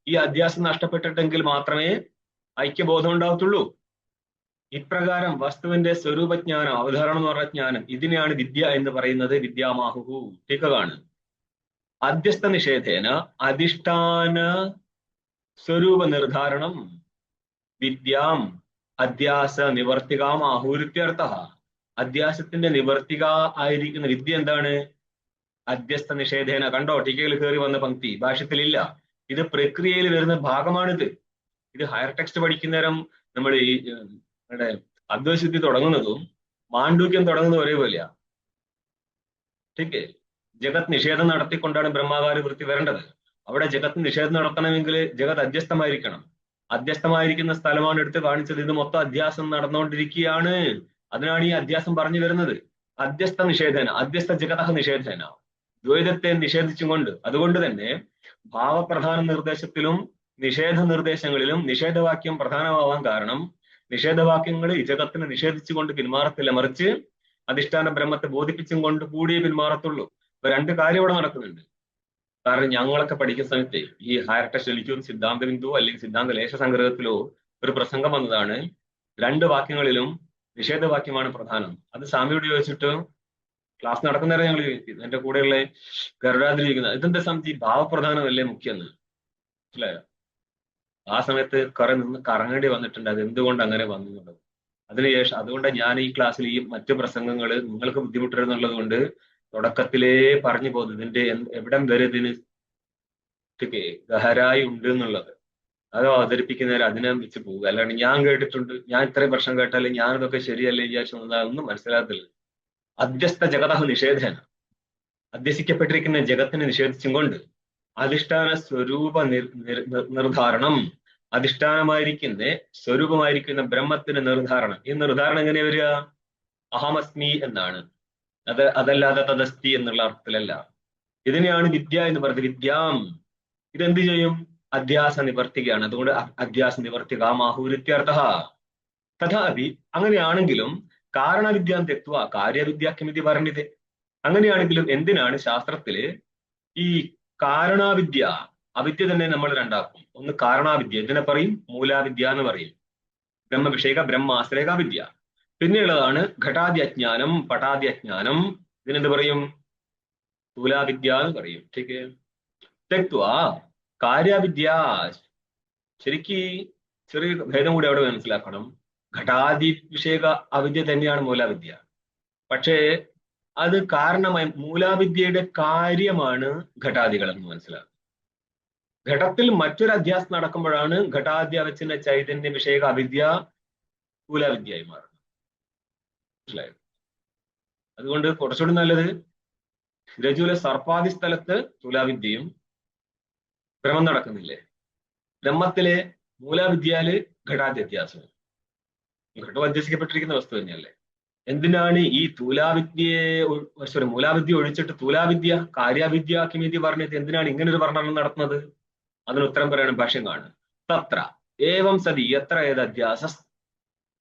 ഈ അധ്യാസം നഷ്ടപ്പെട്ടിട്ടെങ്കിൽ മാത്രമേ ഐക്യബോധം ഉണ്ടാവത്തുള്ളൂ. ഇപ്രകാരം വസ്തുവിന്റെ സ്വരൂപജ്ഞാനം, അവധാരണം എന്ന് പറഞ്ഞ ജ്ഞാനം, ഇതിനെയാണ് വിദ്യ എന്ന് പറയുന്നത്. വിദ്യാമാഹുഹു. ടീക്കകാണ്. അധ്യസ്ഥ നിഷേധേന അധിഷ്ഠാന സ്വരൂപ നിർദ്ധാരണം വിദ്യാം അധ്യാസ നിവർത്തികാം ആഹൂരിത്യർത്ഥ. അധ്യാസത്തിന്റെ നിവർത്തിക ആയിരിക്കുന്ന വിദ്യ എന്താണ്? അധ്യസ്ഥ നിഷേധേന. കണ്ടോ, ടീക്കയിൽ കയറി വന്ന പങ്ക്തി ഭാഷ്യത്തിലില്ല. ഇത് പ്രക്രിയയിൽ വരുന്ന ഭാഗമാണിത്. ഇത് ഹയർ ടെക്സ്റ്റ് പഠിക്കുന്നേരം നമ്മൾ ഈ നമ്മുടെ അദ്വൈതസിദ്ധി തുടങ്ങുന്നതും മാണ്ഡൂക്യം തുടങ്ങുന്നത് ഒരേപോലെയാ. ടീക്കെ ജഗത് നിഷേധം നടത്തിക്കൊണ്ടാണ് ബ്രഹ്മാകാര വൃത്തി വരേണ്ടത്. അവിടെ ജഗത്ത് നിഷേധം നടത്തണമെങ്കിൽ ജഗത് അധ്യസ്ഥമായിരിക്കണം. അധ്യസ്ഥമായിരിക്കുന്ന സ്ഥലമാണ് എടുത്ത് കാണിച്ചത്. ഇത് മൊത്തം അധ്യാസം നടന്നുകൊണ്ടിരിക്കുകയാണ്. അതിനാണ് ഈ അധ്യാസം പറഞ്ഞു വരുന്നത്. അധ്യസ്ഥ നിഷേധന, അധ്യസ്ഥ ജഗതഃ നിഷേധന, ദ്വൈതത്തെ നിഷേധിച്ചും കൊണ്ട്. അതുകൊണ്ട് തന്നെ ഭാവപ്രധാന നിർദ്ദേശത്തിലും നിഷേധ നിർദ്ദേശങ്ങളിലും നിഷേധവാക്യം പ്രധാനമാവാൻ കാരണം നിഷേധവാക്യങ്ങൾ ഈ ജഗത്തിനെ നിഷേധിച്ചുകൊണ്ട് പിന്മാറത്തില്ല, മറിച്ച് അധിഷ്ഠാന ബ്രഹ്മത്തെ ബോധിപ്പിച്ചും കൊണ്ട് കൂടിയേ പിന്മാറത്തുള്ളൂ. ഇപ്പൊ 2 കാര്യം ഇവിടെ നടക്കുന്നുണ്ട്. കാരണം ഞങ്ങളൊക്കെ പഠിക്കുന്ന സമയത്ത് ഈ ഹയർ ടെക്സ്റ്റ് എനിക്കും സിദ്ധാന്ത ബിന്ദു അല്ലെങ്കിൽ സിദ്ധാന്ത ലേശ സംഗ്രഹത്തിലോ ഒരു പ്രസംഗം വന്നതാണ്. 2 വാക്യങ്ങളിലും നിഷേധവാക്യമാണ് പ്രധാനം. അത് സ്വാമിയോട് ചോദിച്ചിട്ട് ക്ലാസ് നടക്കുന്നവരെ ഞങ്ങൾ എന്റെ കൂടെയുള്ള ഗരുഡാതിരിക്കുന്നത്, ഇതെന്താ സംബന്ധിച്ച് ഈ ഭാവപ്രധാനമല്ലേ മുഖ്യെന്ന് മനസ്സിലായോ? ആ സമയത്ത് കുറെ നിന്ന് കറങ്ങേണ്ടി വന്നിട്ടുണ്ട്, അത് എന്തുകൊണ്ട് അങ്ങനെ വന്നു എന്നുള്ളത്. അതിനുശേഷം അതുകൊണ്ട് ഞാൻ ഈ ക്ലാസ്സിൽ ഈ മറ്റു പ്രസംഗങ്ങൾ നിങ്ങൾക്ക് ബുദ്ധിമുട്ടരുന്നുള്ളത് കൊണ്ട് തുടക്കത്തിലേ പറഞ്ഞു പോകുന്നത് ഇതിന്റെ എവിടം വരെ ഇതിന് ഗഹരായി ഉണ്ട് എന്നുള്ളത്. അത് അവതരിപ്പിക്കുന്നവർ അതിനെ വെച്ച് പോകുക. അല്ലാണ്ട് ഞാൻ കേട്ടിട്ടുണ്ട്, ഞാൻ ഇത്രയും വർഷം കേട്ടാലും ഞാനിതൊക്കെ ശരിയല്ലേ വിചാരിച്ചു ഒന്നും മനസ്സിലാകത്തില്ല. അധ്യസ്ഥ ജഗതഃ നിഷേധന, അധ്യസിക്കപ്പെട്ടിരിക്കുന്ന ജഗത്തിനെ നിഷേധിച്ചും കൊണ്ട് അധിഷ്ഠാന സ്വരൂപ നിർദ്ധാരണം, അധിഷ്ഠാനമായിരിക്കുന്ന സ്വരൂപമായിരിക്കുന്ന ബ്രഹ്മത്തിന്റെ നിർദ്ധാരണം. ഈ നിർദ്ധാരണം എങ്ങനെ വരിക? അഹമസ്മി എന്നാണ്. അതല്ലാതെ തദസ്തി എന്നുള്ള അർത്ഥത്തിലല്ല. ഇതിനെയാണ് വിദ്യ എന്ന് പറയുന്നത്. വിദ്യാം ഇതെന്ത് ചെയ്യും? അധ്യാസ നിവർത്തികയാണ്. അതുകൊണ്ട് അധ്യാസ നിവർത്തികാമാഹൂരിത്യർത്ഥ. തഥാപി അങ്ങനെയാണെങ്കിലും കാരണവിദ്യാം തെക്വ കാര്യവിദ്യാക്കിമിതി പറഞ്ഞത്. അങ്ങനെയാണെങ്കിലും എന്തിനാണ് ശാസ്ത്രത്തില് ഈ കാരണാവിദ്യ, അവിദ്യ തന്നെ നമ്മൾ രണ്ടാക്കും. ഒന്ന് കാരണാവിദ്യ, ഇതിനെ പറയും മൂലാവിദ്യ എന്ന് പറയും. ബ്രഹ്മവിഷയക ബ്രഹ്മാശ്രയക വിദ്യ. പിന്നെയുള്ളതാണ് ഘടാദ്യജ്ഞാനം പടാദ്യജ്ഞാനം, ഇതിനെന്ത് പറയും? സ്ഥൂലാവിദ്യ എന്ന് പറയും. ठीक തെക്വ കാര്യവിദ്യ. ശരിക്ക് ചെറിയ ഭേദം കൂടി അവിടെ മനസ്സിലാക്കണം. ഘടാദി വിഷയക അവിദ്യ തന്നെയാണ് മൂലാവിദ്യ. പക്ഷേ അത് കാരണമായി മൂലാവിദ്യയുടെ കാര്യമാണ് ഘടാദികൾ എന്ന് മനസ്സിലാക്കുക. ഘടത്തിൽ മറ്റൊരു അധ്യാസം നടക്കുമ്പോഴാണ് ഘടാദ്യാവച്ചിന്റെ ചൈതന്യ വിഷയക അവിദ്യ മൂലാവിദ്യയായി മാറുന്നത്. മനസ്സിലായോ? അതുകൊണ്ട് കുറച്ചുകൂടി നല്ലത് രജുവിലെ സർപ്പാദി സ്ഥലത്ത് തുലാവിദ്യയും ബ്രഹ്മം നടക്കുന്നില്ലേ, ബ്രഹ്മത്തിലെ മൂലാവിദ്യയില് ഘടാദ്യത്യാസവും. ഘടം അധ്യസിക്കപ്പെട്ടിരിക്കുന്ന വസ്തു തന്നെയല്ലേ. എന്തിനാണ് ഈ മൂലാവിദ്യ ഒഴിച്ചിട്ട് തുലാവിദ്യ കാര്യവിദ്യ കിമിതി പറഞ്ഞത്? എന്തിനാണ് ഇങ്ങനെ ഒരു വർണ്ണനം നടത്തുന്നത്? അതിന് ഉത്തരം പറയണം ഭാഷ്യം കാണും. തത്ര ഏവം സതി എത്ര ഏത് അധ്യാസ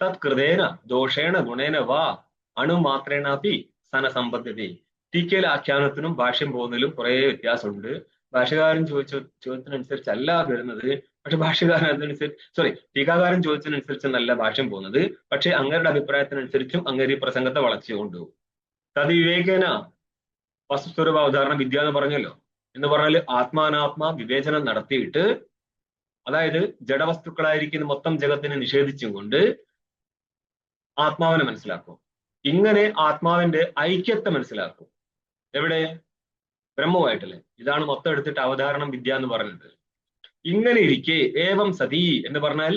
തത്കൃതേന ദോഷേണ ഗുണേന വാ അണുമാത്രേണാപി സനസമ്പദ്ധ്യതേ. ടീക്കയിലെ ആഖ്യാനത്തിനും ഭാഷ്യം പോകുന്നതിലും കുറെ വ്യത്യാസമുണ്ട്. ഭാഷ്യകാരൻ ചോദ്യത്തിനനുസരിച്ചല്ല വരുന്നത്, പക്ഷെ ഭാഷ്യകാരൻ ടീക്കാകാരൻ ചോദിച്ചതിനനുസരിച്ചെന്നല്ല ഭാഷ്യം പോകുന്നത്. പക്ഷെ അങ്ങരുടെ അഭിപ്രായത്തിനനുസരിച്ചും അങ്ങേരി പ്രസംഗത്തെ വളച്ചുകൊണ്ടു. തത് വിവേകേന വസ്തുസ്വരൂപ ഉദാഹരണം വിദ്യ എന്ന് പറഞ്ഞല്ലോ. എന്ന് പറഞ്ഞാൽ ആത്മാനാത്മാ വിവേചനം നടത്തിയിട്ട് അതായത് ജഡവസ്തുക്കളായിരിക്കുന്ന മൊത്തം ജഗത്തിനെ നിഷേധിച്ചും കൊണ്ട് ആത്മാവിനെ മനസ്സിലാക്കും. ഇങ്ങനെ ആത്മാവിന്റെ ഐക്യത്തെ മനസ്സിലാക്കും. എവിടെ? ബ്രഹ്മവുമായിട്ടല്ലേ. ഇതാണ് മൊത്തം എടുത്തിട്ട് അവതാരണം വിദ്യ എന്ന് പറഞ്ഞത്. ഇങ്ങനെ ഇരിക്കെ ഏവം സതി എന്ന് പറഞ്ഞാൽ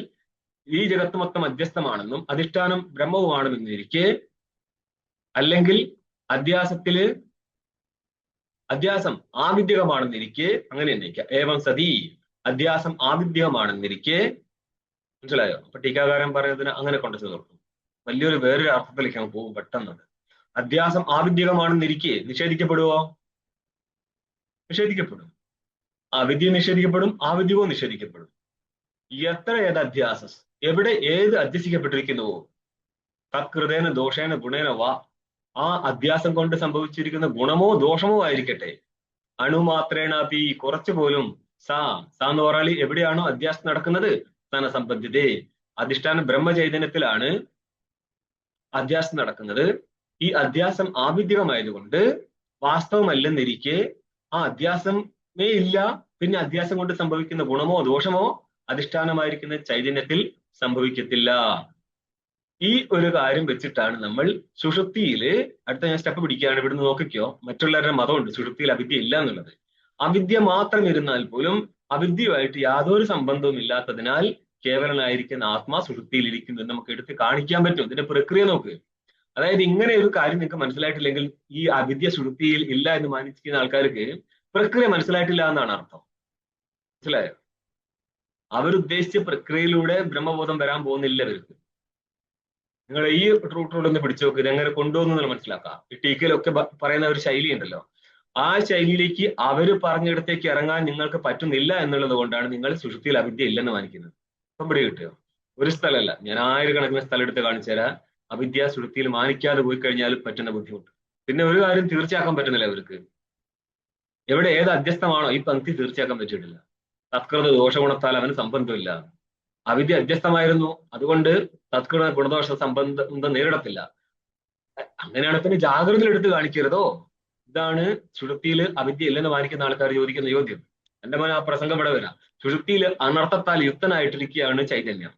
ഈ ജഗത്ത് മൊത്തം അധ്യസ്ഥമാണെന്നും അധിഷ്ഠാനം ബ്രഹ്മവുമാണെന്നിരിക്കെ, അല്ലെങ്കിൽ അധ്യാസം ആവിദ്യകമാണെന്നിരിക്കെ, അങ്ങനെ ഉന്നയിക്കാം. ഏവം സതി അധ്യാസം ആവിദ്യകമാണെന്നിരിക്കെ. മനസ്സിലായോ? അപ്പൊ ടീക്കാകാരൻ പറയുന്നതിന് അങ്ങനെ കൊണ്ടുവച്ചു നോക്കും. വലിയൊരു വേറൊരു അർത്ഥത്തിലേക്ക് അങ്ങ് പോകും പെട്ടെന്നത്. അധ്യാസം ആവിദ്യകമാണെന്നിരിക്കെ നിഷേധിക്കപ്പെടുവോ? നിഷേധിക്കപ്പെടും. അവിദ്യ നിഷേധിക്കപ്പെടും, ആവിദ്യവും നിഷേധിക്കപ്പെടും. എത്ര ഏത് അധ്യാസസ്, എവിടെ ഏത് അധ്യസിക്കപ്പെട്ടിരിക്കുന്നുവോ, തത്കൃതേന ദോഷേന ഗുണേന വാ, ആ അധ്യാസം കൊണ്ട് സംഭവിച്ചിരിക്കുന്ന ഗുണമോ ദോഷമോ ആയിരിക്കട്ടെ, അണുമാത്രേണാപി കുറച്ചു പോലും സാ എന്ന് പറഞ്ഞാൽ എവിടെയാണോ അധ്യാസം നടക്കുന്നത്, സ്ഥാനസംബന്ധിതേ അധിഷ്ഠാന ബ്രഹ്മചൈതന്യത്തിലാണ് അധ്യാസം നടക്കുന്നത്. ഈ അധ്യാസം ആവിദ്യകമായതുകൊണ്ട് വാസ്തവമല്ലെന്നിരിക്കെ ആ അധ്യാസമേ ഇല്ല. പിന്നെ അധ്യാസം കൊണ്ട് സംഭവിക്കുന്ന ഗുണമോ ദോഷമോ അധിഷ്ഠാനമായിരിക്കുന്ന ചൈതന്യത്തിൽ സംഭവിക്കത്തില്ല. ഈ ഒരു കാര്യം വെച്ചിട്ടാണ് നമ്മൾ സുഷുപ്തിയില്, അടുത്ത ഞാൻ സ്റ്റെപ്പ് പിടിക്കുകയാണ്, ഇവിടുന്ന് നോക്കിക്കോ, മറ്റുള്ളവരുടെ മതമുണ്ട് സുഷുപ്തിയിൽ അവിദ്യ ഇല്ല എന്നുള്ളത്. അവിദ്യ മാത്രം ഇരുന്നാൽ പോലും അവിദ്യയുമായിട്ട് യാതൊരു സംബന്ധവും ഇല്ലാത്തതിനാൽ കേവലനായിരിക്കുന്ന ആത്മാ സുഷുപ്തിയിൽ ഇരിക്കുന്നു എന്ന് നമുക്ക് എടുത്ത് കാണിക്കാൻ പറ്റും. ഇതിന്റെ പ്രക്രിയ നോക്ക്. അതായത് ഇങ്ങനെ ഒരു കാര്യം നിങ്ങൾക്ക് മനസ്സിലായിട്ടില്ലെങ്കിൽ, ഈ അവിദ്യ സുഷുപ്തിയിൽ ഇല്ല എന്ന് മാനിച്ചിരിക്കുന്ന ആൾക്കാർക്ക് പ്രക്രിയ മനസ്സിലായിട്ടില്ല എന്നാണ് അർത്ഥം. മനസ്സിലായോ? അവരുദ്ദേശിച്ച പ്രക്രിയയിലൂടെ ബ്രഹ്മബോധം വരാൻ പോകുന്നില്ല ഇവർക്ക്. നിങ്ങൾ ഈ റൂട്ടിലൂടെ ഒന്ന് പിടിച്ചു നോക്ക്, ഇതെങ്ങനെ കൊണ്ടുപോകുന്നത് മനസ്സിലാക്കാം. ഈ ടീക്കയിലൊക്കെ പറയുന്ന ഒരു ശൈലി ഉണ്ടല്ലോ, ആ ശൈലിയിലേക്ക് അവര് പറഞ്ഞിടത്തേക്ക് ഇറങ്ങാൻ നിങ്ങൾക്ക് പറ്റുന്നില്ല എന്നുള്ളത് കൊണ്ടാണ് നിങ്ങൾ സുഷുപ്തിയിൽ അവിദ്യ ഇല്ലെന്ന് മാനിക്കുന്നത്. ഇപ്പം പിടി കിട്ടുമോ? ഒരു സ്ഥലമല്ല, ഞാൻ 1000 കണക്കിന് സ്ഥലം എടുത്ത് കാണിച്ചു തരാം. അവിദ്യ സുഷുപ്തിയിൽ മാനിക്കാതെ പോയി കഴിഞ്ഞാൽ പറ്റുന്ന ബുദ്ധിമുട്ട്. പിന്നെ ഒരു കാര്യം തീർച്ചയാക്കാൻ പറ്റുന്നില്ല അവർക്ക്, എവിടെ ഏത് അധ്യസ്ഥമാണോ ഈ പങ്ക്തി തീർച്ചയാക്കാൻ പറ്റിയിട്ടില്ല. തത്കൃത ദോഷഗുണത്താൽ അവന് സംബന്ധമില്ല. അവിദ്യ അധ്യസ്ഥമായിരുന്നു, അതുകൊണ്ട് തത്കൃത ഗുണദോഷ സംബന്ധം നേരിടത്തില്ല. അങ്ങനെയാണ് പിന്നെ ജാഗ്രത എടുത്ത് കാണിക്കരുതോ. ഇതാണ് സുഷുപ്തിയിൽ അവിദ്യ ഇല്ലെന്ന് മാനിക്കുന്ന ആൾക്കാർ ചോദിക്കുന്ന ചോദ്യം. എന്റെ മോൻ ആ പ്രസംഗം ഇവിടെ വരാം. സുഷുപ്തിയിൽ അനർത്ഥത്താൽ യുക്തനായിട്ടിരിക്കുകയാണ് ചൈതന്യം.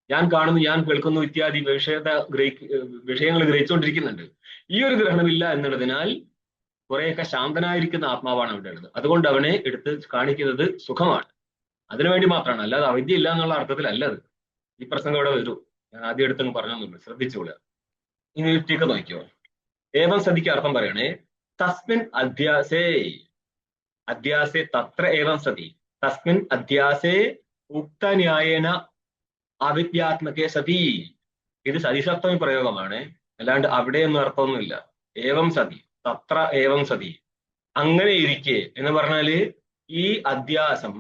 ഞാൻ കാണുന്നു, ഞാൻ കേൾക്കുന്നു ഇത്യാദി വിഷയങ്ങൾ ഗ്രഹിച്ചുകൊണ്ടിരിക്കുന്നുണ്ട്. ഈ ഒരു ഗ്രഹണമില്ല എന്നുള്ളതിനാൽ കുറെയൊക്കെ ശാന്തനായിരിക്കുന്ന ആത്മാവാണ് അവിടെ ഉള്ളത്. അതുകൊണ്ട് അവനെ എടുത്ത് കാണിക്കുന്നത് സുഖമാണ്. അതിനുവേണ്ടി മാത്രമാണ്, അല്ലാതെ അവിദ്യ ഇല്ല എന്നുള്ള അർത്ഥത്തിലല്ല അത്. ഈ പ്രസംഗം ഇവിടെ വരൂ, ഞാൻ ആദ്യം എടുത്തങ്ങ് പറഞ്ഞൊന്നുമില്ല, ശ്രദ്ധിച്ചോളുക. ഇനി ടീക്ക നോക്കിയോ. ഏവം സതിക്ക് അർത്ഥം പറയണേ, തസ്മിൻ അധ്യാസേ തത്ര ഏവം സതി, തസ്മിൻ അധ്യാസേ ഉക്തന്യായേന അവിദ്യാത്മകേ സതി. ഇത് സതിസപ്തമി പ്രയോഗമാണ്, അല്ലാണ്ട് അവിടെ ഒന്നും അർത്ഥമൊന്നുമില്ല. ഏവം സതി തത്ര ഏവം സതി, അങ്ങനെ ഇരിക്കെ എന്ന് പറഞ്ഞാല് ഈ അധ്യാസം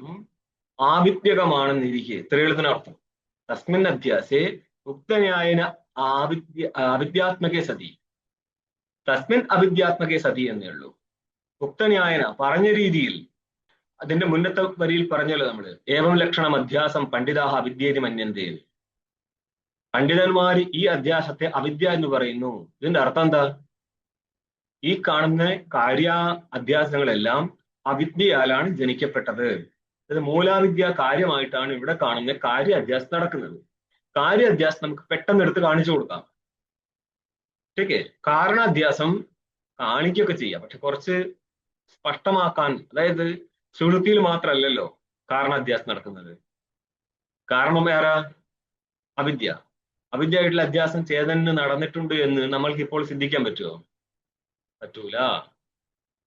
ആവിദ്യകമാണെന്നിരിക്കെ, ഇത്രയെഴുതിനർത്ഥം. തസ്മിൻ അധ്യാസേ ഉക്തന്യായന അവിദ്യാത്മകേ സതി, തസ്മിൻ അവിദ്യാത്മകേ സതി എന്നേ ഉള്ളൂ. ഉക്തന്യായന പറഞ്ഞ രീതിയിൽ, അതിന്റെ മുന്നത്തെ വരിയിൽ പറഞ്ഞല്ലോ നമ്മള്, ഏവം ലക്ഷണം അധ്യാസം പണ്ഡിതാഹ അവിദ്യേതി മന്യന്തേ. പണ്ഡിതന്മാർ ഈ അധ്യാസത്തെ അവിദ്യ എന്ന് പറയുന്നു. ഇതിന്റെ അർത്ഥം എന്താ? ഈ കാണുന്ന അധ്യാസങ്ങളെല്ലാം അവിദ്യയാലാണ് ജനിക്കപ്പെട്ടത്. ഇത് മൂലാവിദ്യ കാര്യമായിട്ടാണ് ഇവിടെ കാണുന്ന അധ്യാസം നടക്കുന്നത്. അധ്യാസം നമുക്ക് പെട്ടെന്ന് എടുത്ത് കാണിച്ചു കൊടുക്കാം. ഓക്കെ, കാരണാധ്യാസം കാണിക്കുകയൊക്കെ ചെയ്യാം, പക്ഷെ കുറച്ച് സ്പഷ്ടമാക്കാൻ, അതായത് സുഷുപ്തിയിൽ മാത്രമല്ലല്ലോ കാരണാധ്യാസം നടക്കുന്നത്. കാരണം ആരാ? അവിദ്യ. അവിദ്യയായിട്ടുള്ള അധ്യാസം ചേതന് നടന്നിട്ടുണ്ട് എന്ന് നമ്മൾക്ക് ഇപ്പോൾ സിദ്ധിക്കാൻ പറ്റുമോ? പറ്റൂല.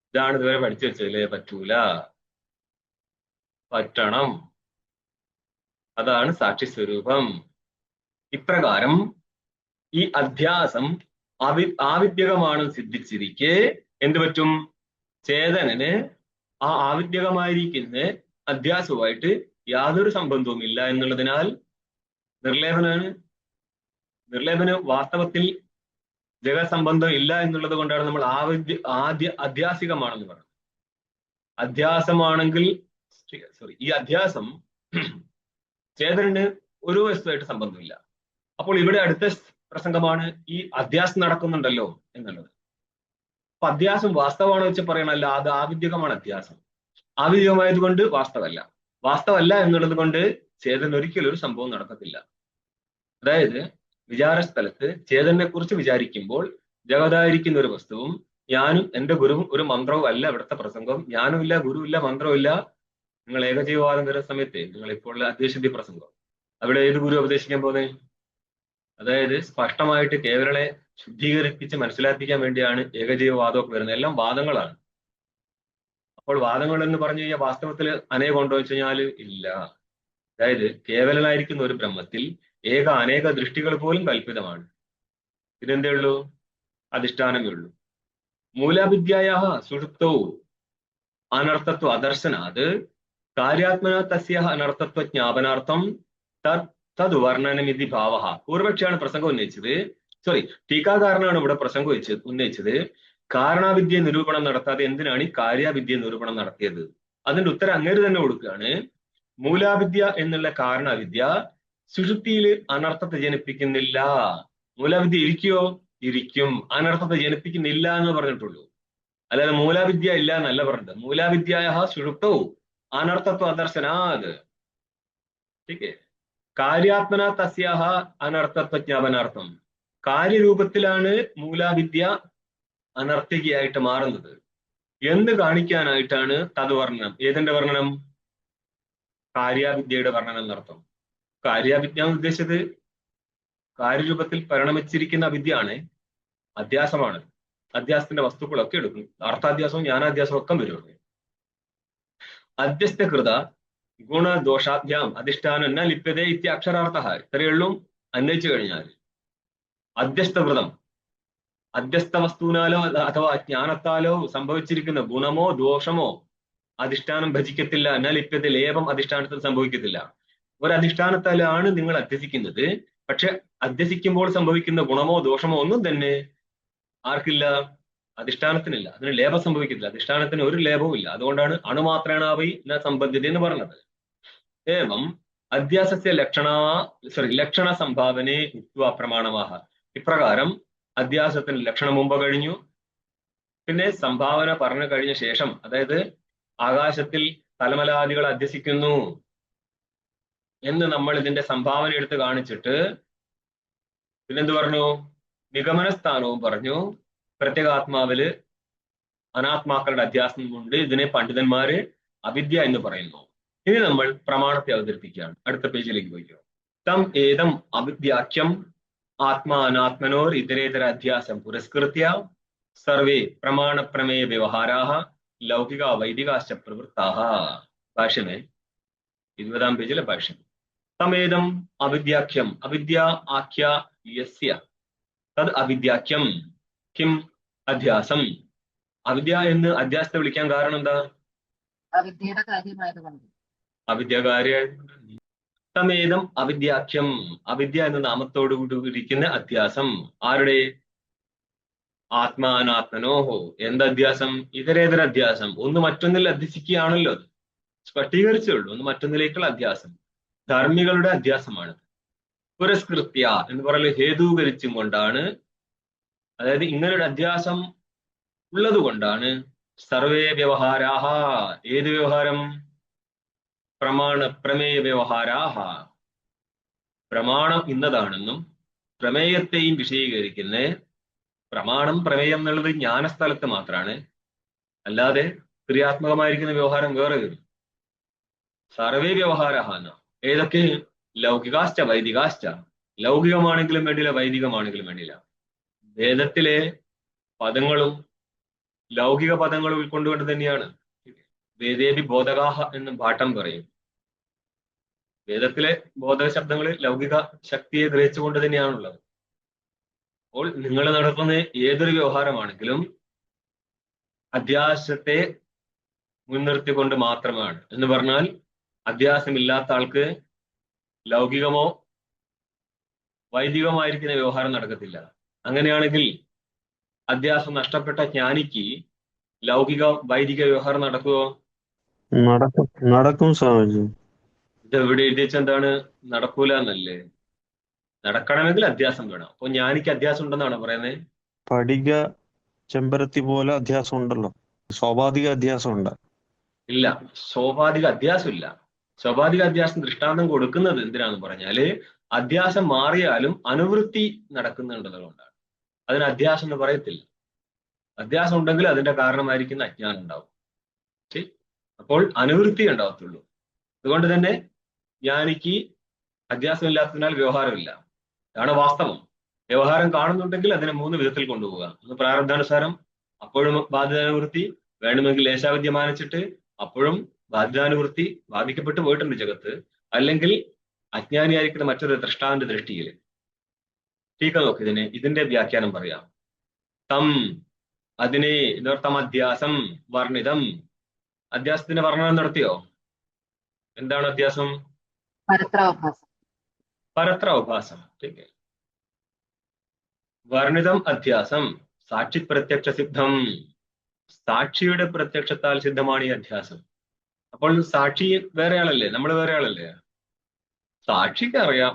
ഇതാണ് ഇതുവരെ പഠിച്ചു വെച്ചതല്ലേ, പറ്റൂല. പറ്റണം. അതാണ് സാക്ഷി സ്വരൂപം. ഇപ്രകാരം ഈ അധ്യാസം ആവിദ്യകമാണെന്ന് സിദ്ധിച്ചിരിക്കെ എന്ത് പറ്റും? ചേതനന് ആ ആവിദ്യകമായിരിക്കുന്ന അധ്യാസവുമായിട്ട് യാതൊരു സംബന്ധവും ഇല്ല എന്നുള്ളതിനാൽ നിർലേപനാണ്. നിർലേപന് വാസ്തവത്തിൽ ജഗസംബന്ധം ഇല്ല എന്നുള്ളത് കൊണ്ടാണ് നമ്മൾ അധ്യാസികമാണെന്ന് പറയുന്നത്. അധ്യാസമാണെങ്കിൽ ഈ അധ്യാസം ചേതനന് ഒരു വസ്തുവായിട്ട് സംബന്ധമില്ല. അപ്പോൾ ഇവിടെ അടുത്ത പ്രസംഗമാണ് ഈ അധ്യാസം നടക്കുന്നുണ്ടല്ലോ എന്നുള്ളത്. അപ്പൊ അധ്യാസം വാസ്തവമാണോ വെച്ച് പറയണല്ല, അത് ആവിദ്യകമാണ് അധ്യാസം. ആവിദ്യകമായതുകൊണ്ട് വാസ്തവല്ല. വാസ്തവമല്ല എന്നുള്ളത് കൊണ്ട് ചേതൻ ഒരിക്കലും ഒരു സംഭവം നടക്കത്തില്ല. അതായത് വിചാരസ്ഥലത്ത് ചേതനെ കുറിച്ച് വിചാരിക്കുമ്പോൾ ജഗതായിരിക്കുന്ന ഒരു വസ്തുവും ഞാനും എന്റെ ഗുരുവും ഒരു മന്ത്രവും അല്ല ഇവിടുത്തെ പ്രസംഗം. ഞാനുമില്ല, ഗുരുവില്ല, മന്ത്രവുമില്ല. നിങ്ങൾ ഏകജീവവാദം വരുന്ന സമയത്ത് നിങ്ങൾ ഇപ്പോൾ അദ്വൈശുദ്ധി പ്രസംഗം, അവിടെ ഏത് ഗുരു ഉപദേശിക്കാൻ പോകുന്നത്? അതായത് സ്പഷ്ടമായിട്ട് കേവലനെ ശുദ്ധീകരിപ്പിച്ച് മനസ്സിലാക്കിക്കാൻ വേണ്ടിയാണ് ഏകജീവവാദമൊക്കെ വരുന്നത്. എല്ലാം വാദങ്ങളാണ്. അപ്പോൾ വാദങ്ങൾ എന്ന് പറഞ്ഞു കഴിഞ്ഞാൽ വാസ്തവത്തിൽ അനേകം ഉണ്ടോ എന്ന് വെച്ച് കഴിഞ്ഞാൽ ഇല്ല. അതായത് കേവലനായിരിക്കുന്ന ഒരു ബ്രഹ്മത്തിൽ അനേക ദൃഷ്ടികൾ പോലും കൽപ്പിതമാണ്. ഇതെന്തേ ഉള്ളൂ? അധിഷ്ഠാനമേ ഉള്ളൂ. മൂലവിദ്യായ സുഷുപ്തോ അനർത്ഥത്വ അദർശനാത് കാര്യാത്മന തസ്യ അനർത്ഥത്വ ജ്ഞാപനാർത്ഥം തദ് വർണ്ണനമിതി ഭാവ. പൂർവപക്ഷിയാണ് പ്രസംഗം ഉന്നയിച്ചത്. ടീക്കാകാരനാണ് ഇവിടെ പ്രസംഗം ഉന്നയിച്ചത്. കാരണവിദ്യ നിരൂപണം നടത്താതെ എന്തിനാണ് ഈ കാര്യവിദ്യ നിരൂപണം നടത്തിയത്? അതിന്റെ ഉത്തരം അങ്ങേര് തന്നെ കൊടുക്കുകയാണ്. മൂലാവിദ്യ എന്നുള്ള കാരണവിദ്യ സുഷുപ്തിയിൽ അനർത്ഥത്തെ ജനിപ്പിക്കുന്നില്ല. മൂലാവിദ്യ ഇരിക്കുവോ? ഇരിക്കും. അനർത്ഥത്തെ ജനിപ്പിക്കുന്നില്ല എന്ന് പറഞ്ഞിട്ടുള്ളൂ. അല്ലാതെ മൂലാവിദ്യ ഇല്ല എന്നല്ല പറഞ്ഞത്. മൂലാവിദ്യായ സുഷുപ്തവും അനർത്ഥത്വ അദർശനാത് കാര്യാത്മന തസ്യാഹ അനർത്ഥത്വ ജ്ഞാപനാർത്ഥം. കാര്യരൂപത്തിലാണ് മൂലാവിദ്യ അനർത്ഥികയായിട്ട് മാറുന്നത് എന്ന് കാണിക്കാനായിട്ടാണ് തത് വർണ്ണനം. ഏതിന്റെ വർണ്ണനം? കാര്യവിദ്യയുടെ വർണ്ണനം എന്നർത്ഥം. കാര്യവിദ്യ ഉദ്ദേശിച്ചത് കാര്യരൂപത്തിൽ പരിണമിച്ചിരിക്കുന്ന വിദ്യയാണ്, അധ്യാസമാണ്. അധ്യാസത്തിന്റെ വസ്തുക്കളൊക്കെ എടുക്കും. അർത്ഥാധ്യാസവും ജ്ഞാനാധ്യാസവും ഒക്കെ വരും. അധ്യസ്ഥകൃത ഗുണദോഷാഭ്യാം അധിഷ്ഠാനം ന ലിപ്യതേ ഇത്യക്ഷരാർത്ഥ. ഇത്രയുള്ളൂ അന്വയിച്ചു കഴിഞ്ഞാൽ. അധ്യസ്ഥകൃതം, അധ്യസ്ഥ വസ്തുവിനാലോ അഥവാ ജ്ഞാനത്താലോ സംഭവിച്ചിരിക്കുന്ന ഗുണമോ ദോഷമോ അധിഷ്ഠാനം ഭജിക്കത്തില്ല. ന ലിപ്യത, ലേപം അധിഷ്ഠാനത്തിൽ സംഭവിക്കത്തില്ല. ഒരധിഷ്ഠാനത്താലാണ് നിങ്ങൾ അധ്യസിക്കുന്നത്. പക്ഷെ അധ്യസിക്കുമ്പോൾ സംഭവിക്കുന്ന ഗുണമോ ദോഷമോ ഒന്നും തന്നെ ആർക്കില്ല? അധിഷ്ഠാനത്തിനില്ല. അതിന് ലേപം സംഭവിക്കത്തില്ല. അധിഷ്ഠാനത്തിന് ഒരു ലേപവും ഇല്ല. അതുകൊണ്ടാണ് അണുമാത്രേണാവൈ ന സംബന്ധിത എന്ന് പറഞ്ഞത്. ഏവം അധ്യാസസ്യ ലക്ഷണ സംഭാവനയെ ഉക്ത്വാ പ്രമാണമാഹ. ഇപ്രകാരം അധ്യാസത്തിന് ലക്ഷണം മുമ്പ് കഴിഞ്ഞു. പിന്നെ സംഭാവന പറഞ്ഞു കഴിഞ്ഞ ശേഷം, അതായത് ആകാശത്തിൽ തലമലാദികൾ അധ്യസിക്കുന്നു എന്ന് നമ്മൾ ഇതിന്റെ സംഭാവന എടുത്ത് കാണിച്ചിട്ട് പിന്നെന്ത് പറഞ്ഞു? നിഗമനസ്ഥാനവും പറഞ്ഞു. പ്രത്യേകാത്മാവില് അനാത്മാക്കളുടെ അധ്യാസം കൊണ്ട് ഇതിനെ പണ്ഡിതന്മാര് അവിദ്യ എന്ന് പറയുന്നു. ഇനി നമ്മൾ പ്രമാണത്തെ അവതരിപ്പിക്കുകയാണ്. അടുത്ത പേജിലേക്ക് പോയിക്കോ. തം ഏതം അവിദ്യാഖ്യം ആത്മാനാത്മനോർ ഇതരേതര അധ്യാസം പുരസ്കൃത്യ സർവേ പ്രമാണ പ്രമേയ വ്യവഹാരാഹ ലൗകിക വൈദികാശ്ച പ്രവൃത്താഹ. ഭാഷ്യമേ 20-ാം പേജിലെ ഭാഷ്യം. തമേതം അവിദ്യാഖ്യം അവിദ്യ ആഖ്യ യസ്യ തദ് അവിദ്യാഖ്യം കിം അധ്യാസം. അവിദ്യ എന്ന് അധ്യാസത്തെ വിളിക്കാൻ കാരണം എന്താ? അവിദ്യയുടെ കാര്യമായതുകൊണ്ട്. അവിദ്യകാര്യ. തമേതം അവിദ്യാഖ്യം, അവിദ്യ എന്ന നാമത്തോടുകൂടി ഇരിക്കുന്ന അധ്യാസം. ആരുടെ? ആത്മാനാത്മനോഹോ. എന്ത് അധ്യാസം? ഇതരേതര അധ്യാസം. ഒന്ന് മറ്റൊന്നിൽ അധ്യസിക്കുകയാണല്ലോ. അത് സ്പഷ്ടീകരിച്ചുള്ളൂ. ഒന്ന് മറ്റൊന്നിലേക്കുള്ള അധ്യാസം ധർമ്മികളുടെ അധ്യാസമാണ്. പുരസ്കൃത്യ എന്ന് പറയുന്നത് ഹേതുകരിച്ചും കൊണ്ടാണ്, അതായത് ഇങ്ങനൊരു അധ്യാസം ഉള്ളത് കൊണ്ടാണ് സർവേ വ്യവഹാരാഹ. ഏത് വ്യവഹാരം? പ്രമാണ പ്രമേയ വ്യവഹാരാഹ. പ്രമാണം ഇന്നതാണെന്നും പ്രമേയത്തെയും വിശദീകരിക്കുന്ന പ്രമാണം പ്രമേയം എന്നുള്ളത് ജ്ഞാനസ്ഥലത്ത് മാത്രമാണ്. അല്ലാതെ ക്രിയാത്മകമായിരിക്കുന്ന വ്യവഹാരം വേറെ വരും. സർവേ വ്യവഹാരാഹ എന്ന ഏതൊക്കെ? ലൗകികാശ്ച വൈദികാശ്ച. ലൗകികമാണെങ്കിലും വേണ്ടിയില്ല, വൈദികമാണെങ്കിലും വേണ്ടിയില്ല. വേദത്തിലെ പദങ്ങളും ലൗകിക പദങ്ങളും ഉൾക്കൊണ്ടുകൊണ്ട് തന്നെയാണ്. വേദേവി ബോധകാഹ എന്ന് പാഠം പറയും. വേദത്തിലെ ബോധക ശബ്ദങ്ങൾ ലൗകിക ശക്തിയെ ഗ്രഹിച്ചുകൊണ്ട് തന്നെയാണുള്ളത്. അപ്പോൾ നിങ്ങൾ നടത്തുന്ന ഏതൊരു വ്യവഹാരമാണെങ്കിലും അധ്യാസത്തെ മുൻനിർത്തിക്കൊണ്ട് മാത്രമാണ്. എന്ന് പറഞ്ഞാൽ അധ്യാസമില്ലാത്ത ആൾക്ക് ലൗകികമോ വൈദികമായിരിക്കുന്ന വ്യവഹാരം നടക്കത്തില്ല. അങ്ങനെയാണെങ്കിൽ അധ്യാസം നഷ്ടപ്പെട്ട ജ്ഞാനിക്ക് ലൗകിക വൈദിക വ്യവഹാരം നടക്കുമോ? നടക്കും സ്വാമിജി. ഇതെവിടെ എഴുതിച്ച എന്താണ്? നടക്കൂല എന്നല്ലേ? നടക്കണമെങ്കിൽ അധ്യാസം വേണം. അപ്പൊ ജ്ഞാനിക്ക് അധ്യാസം ഉണ്ടെന്നാണ് പറയുന്നത്. പടിക ചെമ്പരത്തി പോലെ അധ്യാസം ഉണ്ടല്ലോ, സ്വാഭാവിക അധ്യാസം ഉണ്ട്. ഇല്ല, സ്വാഭാവിക അധ്യാസം ഇല്ല. സ്വാഭാവിക അധ്യാസം ദൃഷ്ടാന്തം കൊടുക്കുന്നത് എന്തിനാന്ന് പറഞ്ഞാല് അധ്യാസം മാറിയാലും അനുവൃത്തി നടക്കുന്നുണ്ടതുകൊണ്ടാണ്. അതിന് അധ്യാസം എന്ന് പറയത്തില്ല. അധ്യാസം ഉണ്ടെങ്കിൽ അതിന്റെ കാരണമായിരിക്കുന്ന അജ്ഞാനം ഉണ്ടാവും. ശരി, അപ്പോൾ അനുവൃത്തി ഉണ്ടാവത്തുള്ളൂ. അതുകൊണ്ട് തന്നെ ജ്ഞാനിക്ക് അധ്യാസം ഇല്ലാത്തതിനാൽ വ്യവഹാരമില്ല. അതാണ് വാസ്തവം. വ്യവഹാരം കാണുന്നുണ്ടെങ്കിൽ അതിനെ 3 വിധത്തിൽ കൊണ്ടുപോവുക. ഒന്ന് പ്രാരബ്ധാനുസാരം, അപ്പോഴും ബാധ്യതാനുവൃത്തി, വേണമെങ്കിൽ ലേശാവിദ്യ മാനിച്ചിട്ട് അപ്പോഴും ബാധ്യതാനുവൃത്തി ബാധിക്കപ്പെട്ടു പോയിട്ടുണ്ട് ജഗത്ത്. അല്ലെങ്കിൽ അജ്ഞാനിയായിരിക്കുന്ന മറ്റൊരു ദൃഷ്ടാവിന്റെ ദൃഷ്ടിയിൽ. ടീക്ക നോക്ക്, ഇതിന്റെ വ്യാഖ്യാനം പറയാം. തം, അതിനെ എന്നർത്ഥം അധ്യാസം വർണ്ണിതം. അധ്യാസത്തിന്റെ വർണ്ണനം നടത്തിയോ? എന്താണ് അധ്യാസം? പരത്രാവഭാസം. പരത്രാവഭാസം. ടീക്ക്. വർണ്ണിതം അധ്യാസം സാക്ഷി പ്രത്യക്ഷ സിദ്ധം. സാക്ഷിയുടെ പ്രത്യക്ഷത്താൽ സിദ്ധമാണ് ഈ അധ്യാസം. അപ്പോൾ സാക്ഷി വേറെ ആളല്ലേ, നമ്മൾ വേറെ ആളല്ലേ? സാക്ഷിക്ക് അറിയാം.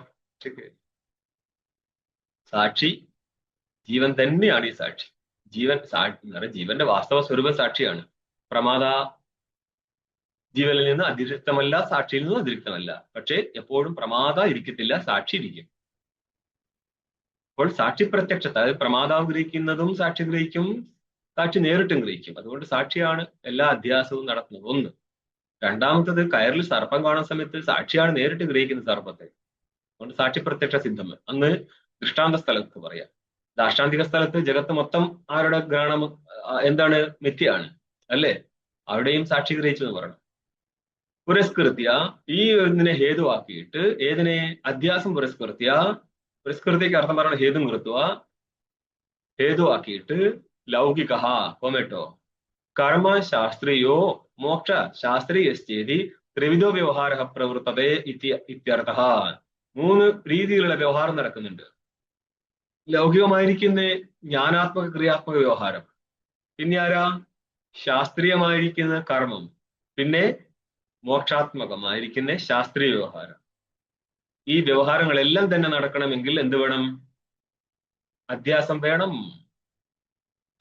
സാക്ഷി ജീവൻ തന്നെയാണ്. ഈ സാക്ഷി ജീവൻ ജീവന്റെ വാസ്തവ സ്വരൂപ സാക്ഷിയാണ്. പ്രമാദ ജീവനിൽ നിന്ന് അതിരിക്തമല്ല, സാക്ഷിയിൽ നിന്നും അതിരിക്തമല്ല. പക്ഷേ എപ്പോഴും പ്രമാദ ഇരിക്കത്തില്ല, സാക്ഷി ഇരിക്കും. അപ്പോൾ സാക്ഷി പ്രത്യക്ഷത, അതായത് പ്രമാതാവ് ഗ്രഹിക്കുന്നതും സാക്ഷി ഗ്രഹിക്കും, സാക്ഷി നേരിട്ടും ഗ്രഹിക്കും. അതുകൊണ്ട് സാക്ഷിയാണ് എല്ലാ അധ്യാസവും നടത്തുന്നത്. ഒന്ന്. രണ്ടാമത്തത്, കയറിൽ സർപ്പം കാണുന്ന സമയത്ത് സാക്ഷിയാണ് നേരിട്ട് ഗ്രഹിക്കുന്നത് സർപ്പത്തെ. അതുകൊണ്ട് സാക്ഷി പ്രത്യക്ഷ സിദ്ധം. അന്ന് ദൃഷ്ടാന്ത സ്ഥലത്ത് പറയാം. ദാഷ്ടാന്തിക സ്ഥലത്ത് ജഗത്ത് മൊത്തം ആരുടെ ഗ്രഹണം എന്താണ്? മിഥ്യയാണ് അല്ലേ? അവിടെയും സാക്ഷി ഗ്രഹിച്ചു എന്ന് പറയണം. പുരസ്കൃത്യ, ഈ ഇതിനെ ഹേതുവാക്കിയിട്ട്, ഏതിനെ? അധ്യാസം പുരസ്കൃത്യ. പുരസ്കൃത്യക്ക് അർത്ഥം പറയണം ഹേതു നിർത്തുക. ഹേതുവാക്കിയിട്ട് ലൗകിക കോമേട്ടോ കർമ്മശാസ്ത്രീയോ മോക്ഷ ശാസ്ത്രീയശ്ചേതി ത്രിവിധോ വ്യവഹാര പ്രവൃത്തതേ ഇത്യർത്ഥ. 3 രീതിയിലുള്ള വ്യവഹാരം നടക്കുന്നുണ്ട്. ലൗകികമായിരിക്കുന്ന ജ്ഞാനാത്മക ക്രിയാത്മക വ്യവഹാരം, പിന്നെ ആരാ? ശാസ്ത്രീയമായിരിക്കുന്ന കർമ്മം, പിന്നെ മോക്ഷാത്മകമായിരിക്കുന്ന ശാസ്ത്രീയ വ്യവഹാരം. ഈ വ്യവഹാരങ്ങളെല്ലാം തന്നെ നടക്കണമെങ്കിൽ എന്ത് വേണം? അധ്യാസം വേണം.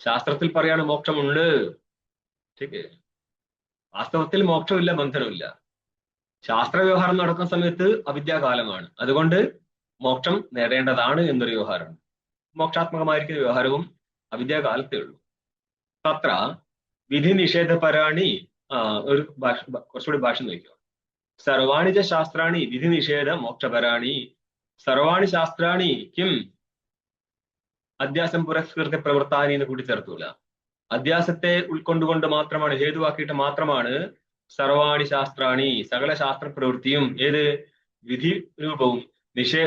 ശാസ്ത്രത്തിൽ പറയാണ് മോക്ഷമുണ്ട്. ശരി, വാസ്തവത്തിൽ മോക്ഷമില്ല, ബന്ധനമില്ല. ശാസ്ത്ര വ്യവഹാരം നടക്കുന്ന സമയത്ത് അവിദ്യാകാലമാണ്. അതുകൊണ്ട് മോക്ഷം നേടേണ്ടതാണ് എന്നൊരു വ്യവഹാരം. മോക്ഷാത്മകമായിരിക്കുന്ന വ്യവഹാരവും അവിദ്യാകാലത്തേ ഉള്ളൂ. തത്ര വിധി നിഷേധപരാണി. ഒരു കുറച്ചുകൂടി ഭാഷ നോക്കിയോ. സർവാണി ച ശാസ്ത്രാണി വിധി നിഷേധ മോക്ഷപരാണി. സർവാണി ശാസ്ത്രാണി കിം അധ്യാസം പുരസ്കൃത പ്രവൃത്താനി എന്ന് കൂടി ചേർത്തൂല. അധ്യാസത്തെ ഉൾക്കൊണ്ടുകൊണ്ട് മാത്രമാണ്, ഹേതുവാക്കിയിട്ട് മാത്രമാണ് സർവാണി ശാസ്ത്രാണി, സകല ശാസ്ത്ര പ്രവൃത്തിയും ഏത്? വിധി രൂപവും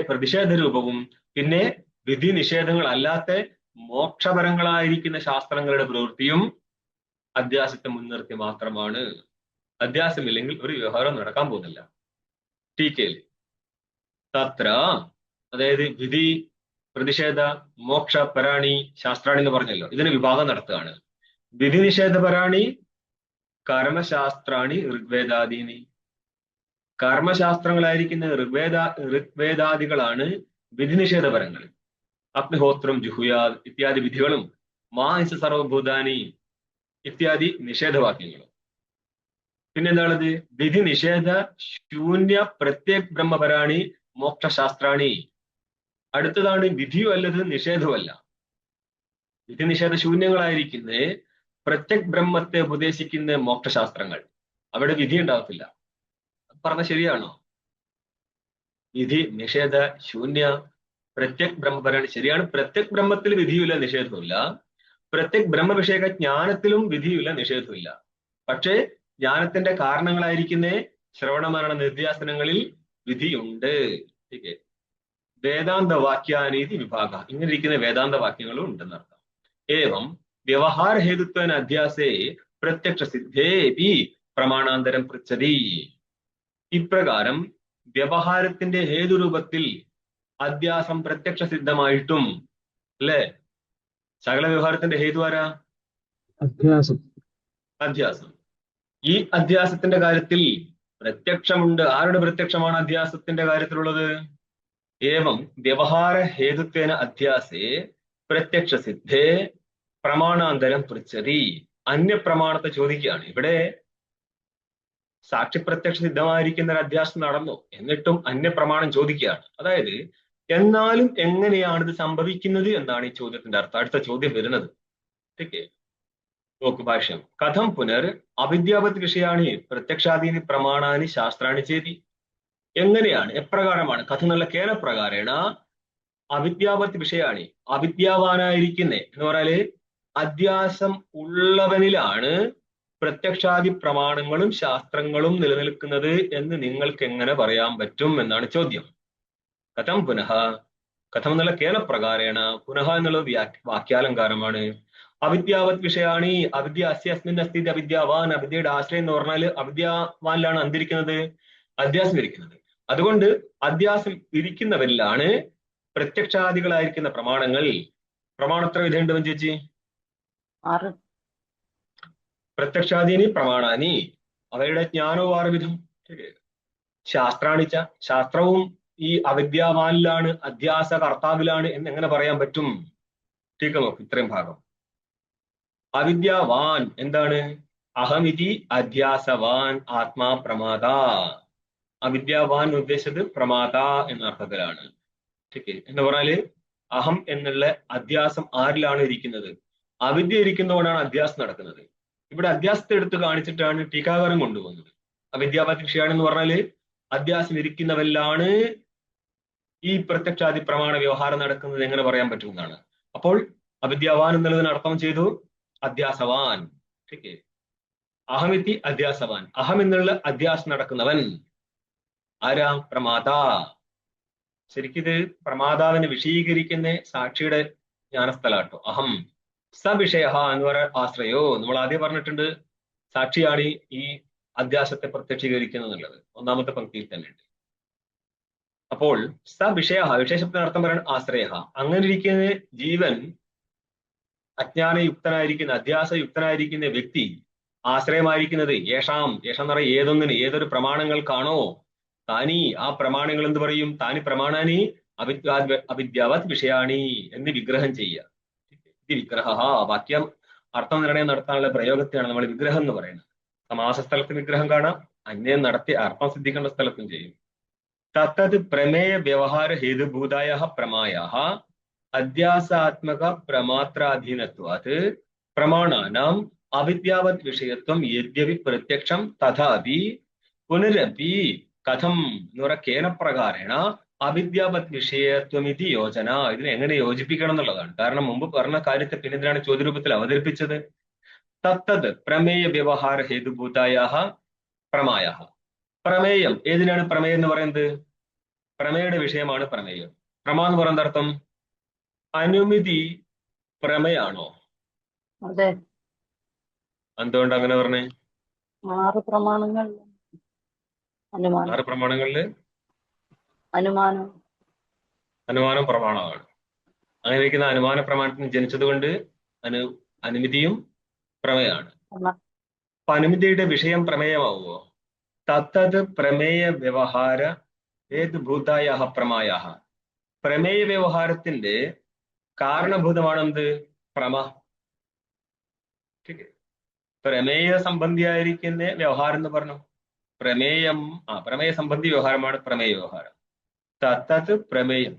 പ്രതിഷേധ രൂപവും പിന്നെ വിധി നിഷേധങ്ങൾ അല്ലാത്ത മോക്ഷപരങ്ങളായിരിക്കുന്ന ശാസ്ത്രങ്ങളുടെ പ്രവൃത്തിയും അധ്യാസത്തെ മുൻനിർത്തി മാത്രമാണ്. അധ്യാസമില്ലെങ്കിൽ ഒരു വ്യവഹാരം നടക്കാൻ പോകുന്നില്ല. ടീക്കയിൽ തത്ര, അതായത് വിധി പ്രതിഷേധ മോക്ഷ പരാണി ശാസ്ത്രാണി എന്ന് പറഞ്ഞല്ലോ, ഇതിന് വിഭാഗം നടത്തുകയാണ്. വിധി നിഷേധപരാണി കർമ്മശാസ്ത്രാണി ഋഗ്വേദാദീനി. കർമ്മശാസ്ത്രങ്ങളായിരിക്കുന്ന ഋഗ്വേദാദികളാണ് വിധി നിഷേധപരങ്ങൾ. അഗ്നിഹോത്രം ജുഹുയാദ് ഇത്യാദി വിധികളും മാംസ സർവഭൂതാനി ഇത്യാദി നിഷേധവാക്യങ്ങളും. പിന്നെന്താണത്? വിധി നിഷേധ ശൂന്യ പ്രത്യേക് ബ്രഹ്മപരാണി മോക്ഷശാസ്ത്രാണി. അടുത്തതാണ് വിധിയും അല്ലത് നിഷേധവുമല്ല. വിധി നിഷേധ ശൂന്യങ്ങളായിരിക്കുന്ന പ്രത്യക് ബ്രഹ്മത്തെ ഉപദേശിക്കുന്ന മോക്ഷശാസ്ത്രങ്ങൾ. അവിടെ വിധി ഉണ്ടാകത്തില്ല. പറഞ്ഞ ശരിയാണോ? വിധി നിഷേധ ശൂന്യ പ്രത്യക് ബ്രഹ്മപരാണി ശരിയാണ്. പ്രത്യക് ബ്രഹ്മത്തിൽ വിധിയുമില്ല, നിഷേധവുമില്ല. പ്രത്യക് ബ്രഹ്മവിഷയക ജ്ഞാനത്തിലും വിധിയുമില്ല, നിഷേധവുമില്ല. പക്ഷേ ജ്ഞാനത്തിന്റെ കാരണങ്ങളായിരിക്കുന്ന ശ്രവണമരണ നിധ്യാസനങ്ങളിൽ വിധിയുണ്ട്. വേദാന്ത വാക്യാനീതി വിഭാഗ, ഇങ്ങനെ ഇരിക്കുന്ന വേദാന്ത വാക്യങ്ങളും ഉണ്ടെന്നർത്ഥം. ഏവം വ്യവഹാര ഹേതുത്വന അധ്യാസേ പ്രത്യക്ഷ സിദ്ധേപി പ്രമാണാന്തരം പൃച്ഛതി. ഇപ്രകാരം വ്യവഹാരത്തിന്റെ ഹേതുരൂപത്തിൽ അധ്യാസം പ്രത്യക്ഷ സിദ്ധമായിട്ടും, അല്ലേ? സകല വ്യവഹാരത്തിന്റെ ഹേതു ആരാ? അധ്യാസം. ഈ അധ്യാസത്തിന്റെ കാര്യത്തിൽ പ്രത്യക്ഷമുണ്ട്. ആരുടെ പ്രത്യക്ഷമാണ് അധ്യാസത്തിന്റെ കാര്യത്തിലുള്ളത്? ഏവം വ്യവഹാര ഹേതുത്വേന അധ്യാസേ പ്രത്യക്ഷ സിദ്ധേ പ്രമാണാന്തരം പൃച്ഛതി. അന്യപ്രമാണത്തെ ചോദിക്കുകയാണ്. ഇവിടെ സാക്ഷിപ്രത്യക്ഷ സിദ്ധമായിരിക്കുന്ന ഒരു അധ്യാസം നടന്നു, എന്നിട്ടും അന്യപ്രമാണം ചോദിക്കുകയാണ്. അതായത് എന്നാലും എങ്ങനെയാണ് ഇത് സംഭവിക്കുന്നത് എന്നാണ് ഈ ചോദ്യത്തിന്റെ അർത്ഥം. അടുത്ത ചോദ്യം വരുന്നത്. ഓക്കെ, നോക്ക് ഭാഷ്യം. കഥം പുനർ അവിദ്യാവത് വിഷയാണി പ്രത്യക്ഷാദീനി പ്രമാണാനി ശാസ്ത്രാണി ചേതി. എങ്ങനെയാണ്, എപ്രകാരമാണ്? കഥ എന്നുള്ള കേനപ്രകാരേണ അവിദ്യാവത് വിഷയാണി, അവിദ്യാവാനായിരിക്കുന്നേ എന്ന് പറഞ്ഞാല് അധ്യാസം ഉള്ളവനിലാണ് പ്രത്യക്ഷാദി പ്രമാണങ്ങളും ശാസ്ത്രങ്ങളും നിലനിൽക്കുന്നത് എന്ന് നിങ്ങൾക്ക് എങ്ങനെ പറയാൻ പറ്റും എന്നാണ് ചോദ്യം. കഥം പുനഃ, കഥം എന്നുള്ള കേനപ്രകാരേണ, പുനഃ എന്നുള്ളത് വാക്യാലങ്കാരമാണ്. അവിദ്യാവത് വിഷയാണി, അവിദ്യ അസ്യ അസ്മിൻ അസ്തി അവിദ്യാവാൻ, അവിദ്യയുടെ ആശ്രയം എന്ന് പറഞ്ഞാൽ അവിദ്യാവാനിലാണ് എന്തിരിക്കുന്നത്? അധ്യാസം ഇരിക്കുന്നത്. അതുകൊണ്ട് അധ്യാസം ഇരിക്കുന്നവരിലാണ് പ്രത്യക്ഷാദികളായിരിക്കുന്ന പ്രമാണങ്ങൾ. പ്രമാണത്ര വിധമുണ്ട് ചേച്ചി? 6. പ്രത്യക്ഷാദീനി പ്രമാണാനി, അവയുടെ ജ്ഞാനവും 6 വിധം. ശാസ്ത്രാണിച്ച, ശാസ്ത്രവും ഈ അവിദ്യാവാനിലാണ്, അധ്യാസ കർത്താവിലാണ് എന്ന് എങ്ങനെ പറയാൻ പറ്റും? ടീക്ക നോക്ക്, ഇത്രയും ഭാഗം. അവിദ്യാവാൻ എന്താണ്? അഹമിതി അധ്യാസവാൻ ആത്മാ പ്രമാദ. അവിദ്യാവാൻ ഉദ്ദേശിച്ചത് പ്രമാദ എന്ന അർത്ഥത്തിലാണ്. എന്ന് പറഞ്ഞാല് അഹം എന്നുള്ള അധ്യാസം ആരിലാണ് ഇരിക്കുന്നത്? അവിദ്യ ഇരിക്കുന്നതുകൊണ്ടാണ് അധ്യാസം നടക്കുന്നത്. ഇവിടെ അധ്യാസത്തെ എടുത്ത് കാണിച്ചിട്ടാണ് ടീകാകാരം കൊണ്ടുവന്നത്. അവിദ്യാവത് വിഷയാണെന്ന് പറഞ്ഞാല് അധ്യാസം ഇരിക്കുന്നവരിലാണ് ഈ പ്രത്യക്ഷാദി പ്രമാണ വ്യവഹാരം നടക്കുന്നത് എങ്ങനെ പറയാൻ പറ്റുമെന്നാണ്. അപ്പോൾ അവിദ്യാവാൻ എന്നുള്ളതിന് അർത്ഥം ചെയ്തു അധ്യാസവാൻ. അഹമിതി അധ്യാസവാൻ, അഹം എന്നുള്ള അധ്യാസം നടക്കുന്നവൻ ആരാ? പ്രമാദ. ശരിക്കിത് പ്രമാതാവിനെ വിഷയീകരിക്കുന്ന സാക്ഷിയുടെ ജ്ഞാനസ്ഥലാട്ടോ. അഹം സവിഷയ എന്ന് പറയാൻ ആശ്രയോ, നമ്മൾ ആദ്യം പറഞ്ഞിട്ടുണ്ട് സാക്ഷിയാണ് ഈ അധ്യാസത്തെ പ്രത്യക്ഷീകരിക്കുന്നത് എന്നുള്ളത്, 1ാമത്തെ പങ്ക്തിയിൽ തന്നെ ഉണ്ട്. അപ്പോൾ സവിഷയ, വിശേഷത്തിന് അർത്ഥം പറയാൻ ആശ്രയ. അങ്ങനെ ഇരിക്കുന്ന ജീവൻ, അജ്ഞാനയുക്തനായിരിക്കുന്ന അധ്യാസയുക്തനായിരിക്കുന്ന വ്യക്തി ആശ്രയമായിരിക്കുന്നത് യേഷാം, യേഷാം എന്ന് പറയുക ഏതൊന്നിന്, ഏതൊരു പ്രമാണങ്ങൾക്കാണോ താനി, ആ പ്രമാണങ്ങൾ എന്ത് പറയും? താനി പ്രമാണാനി അവിദ്യാവത് വിഷയാണി എന്ന് വിഗ്രഹം ചെയ്യുക. ഇത് വിഗ്രഹ, വാക്യം അർത്ഥം നിർണയം നടത്താനുള്ള പ്രയോഗത്തെയാണ് നമ്മൾ വിഗ്രഹം എന്ന് പറയുന്നത്. സമാസ സ്ഥലത്ത് വിഗ്രഹം കാണാം, അന്യം നടത്തി അർത്ഥം സിദ്ധിക്കേണ്ട സ്ഥലത്തും ചെയ്യും. തത്തത് പ്രമേയ വ്യവഹാര ഹേതുഭൂതായ പ്രമായ അധ്യാസാത്മക പ്രമാത്രാധീനത്വാത് പ്രമാണാനാം അവിദ്യാവത് വിഷയത്വം യദ്യപി പ്രത്യക്ഷം തഥാപി പുനരപി കഥം എന്ന് പറയുക കേനപ്രകാരേണ അവിദ്യാവത് വിഷയത്വമിതി യോജന. ഇതിനെ എങ്ങനെ യോജിപ്പിക്കണം എന്നുള്ളതാണ്. കാരണം മുമ്പ് പറഞ്ഞ കാര്യത്തെ പിന്നെന്തിനാണ് ചോദ്യരൂപത്തിൽ അവതരിപ്പിച്ചത്? തത്തത് പ്രമേയ വ്യവഹാര ഹേതുഭൂതായ പ്രമായ. പ്രമേയം ഏതിനാണ് പ്രമേയം എന്ന് പറയുന്നത്? പ്രമേയയുടെ വിഷയമാണ് പ്രമേയം. പ്രമ എന്ന് പറയുന്ന അർത്ഥം അനുമതി പ്രമേയാണോ? അതെ. എന്തുകൊണ്ട് അങ്ങനെ പറഞ്ഞേ? 6 പ്രമാണങ്ങൾ. അനുമാനം. 6 പ്രമാണങ്ങളില് അനുമാനം പ്രമാണമാണ്. അങ്ങനെ ഇരിക്കുന്ന അനുമാന പ്രമാണത്തിന് ജനിച്ചത് കൊണ്ട് അനുമതിയും പ്രമേയാണ്. അപ്പൊ അനുമതിയുടെ വിഷയം പ്രമേയമാവുമോ? തത്തത് പ്രമേയ വ്യവഹാര ഹേതുഭൂതായ പ്രമായ. പ്രമേയ വ്യവഹാരത്തിന്റെ കാരണഭൂതമാണെന്ത്? പ്രമ. പ്രമേയ സംബന്ധിയായിരിക്കുന്ന വ്യവഹാരം എന്ന് പറഞ്ഞു. പ്രമേയം, പ്രമേയ സംബന്ധി വ്യവഹാരമാണ് പ്രമേയ വ്യവഹാരം. തത്തത് പ്രമേയം,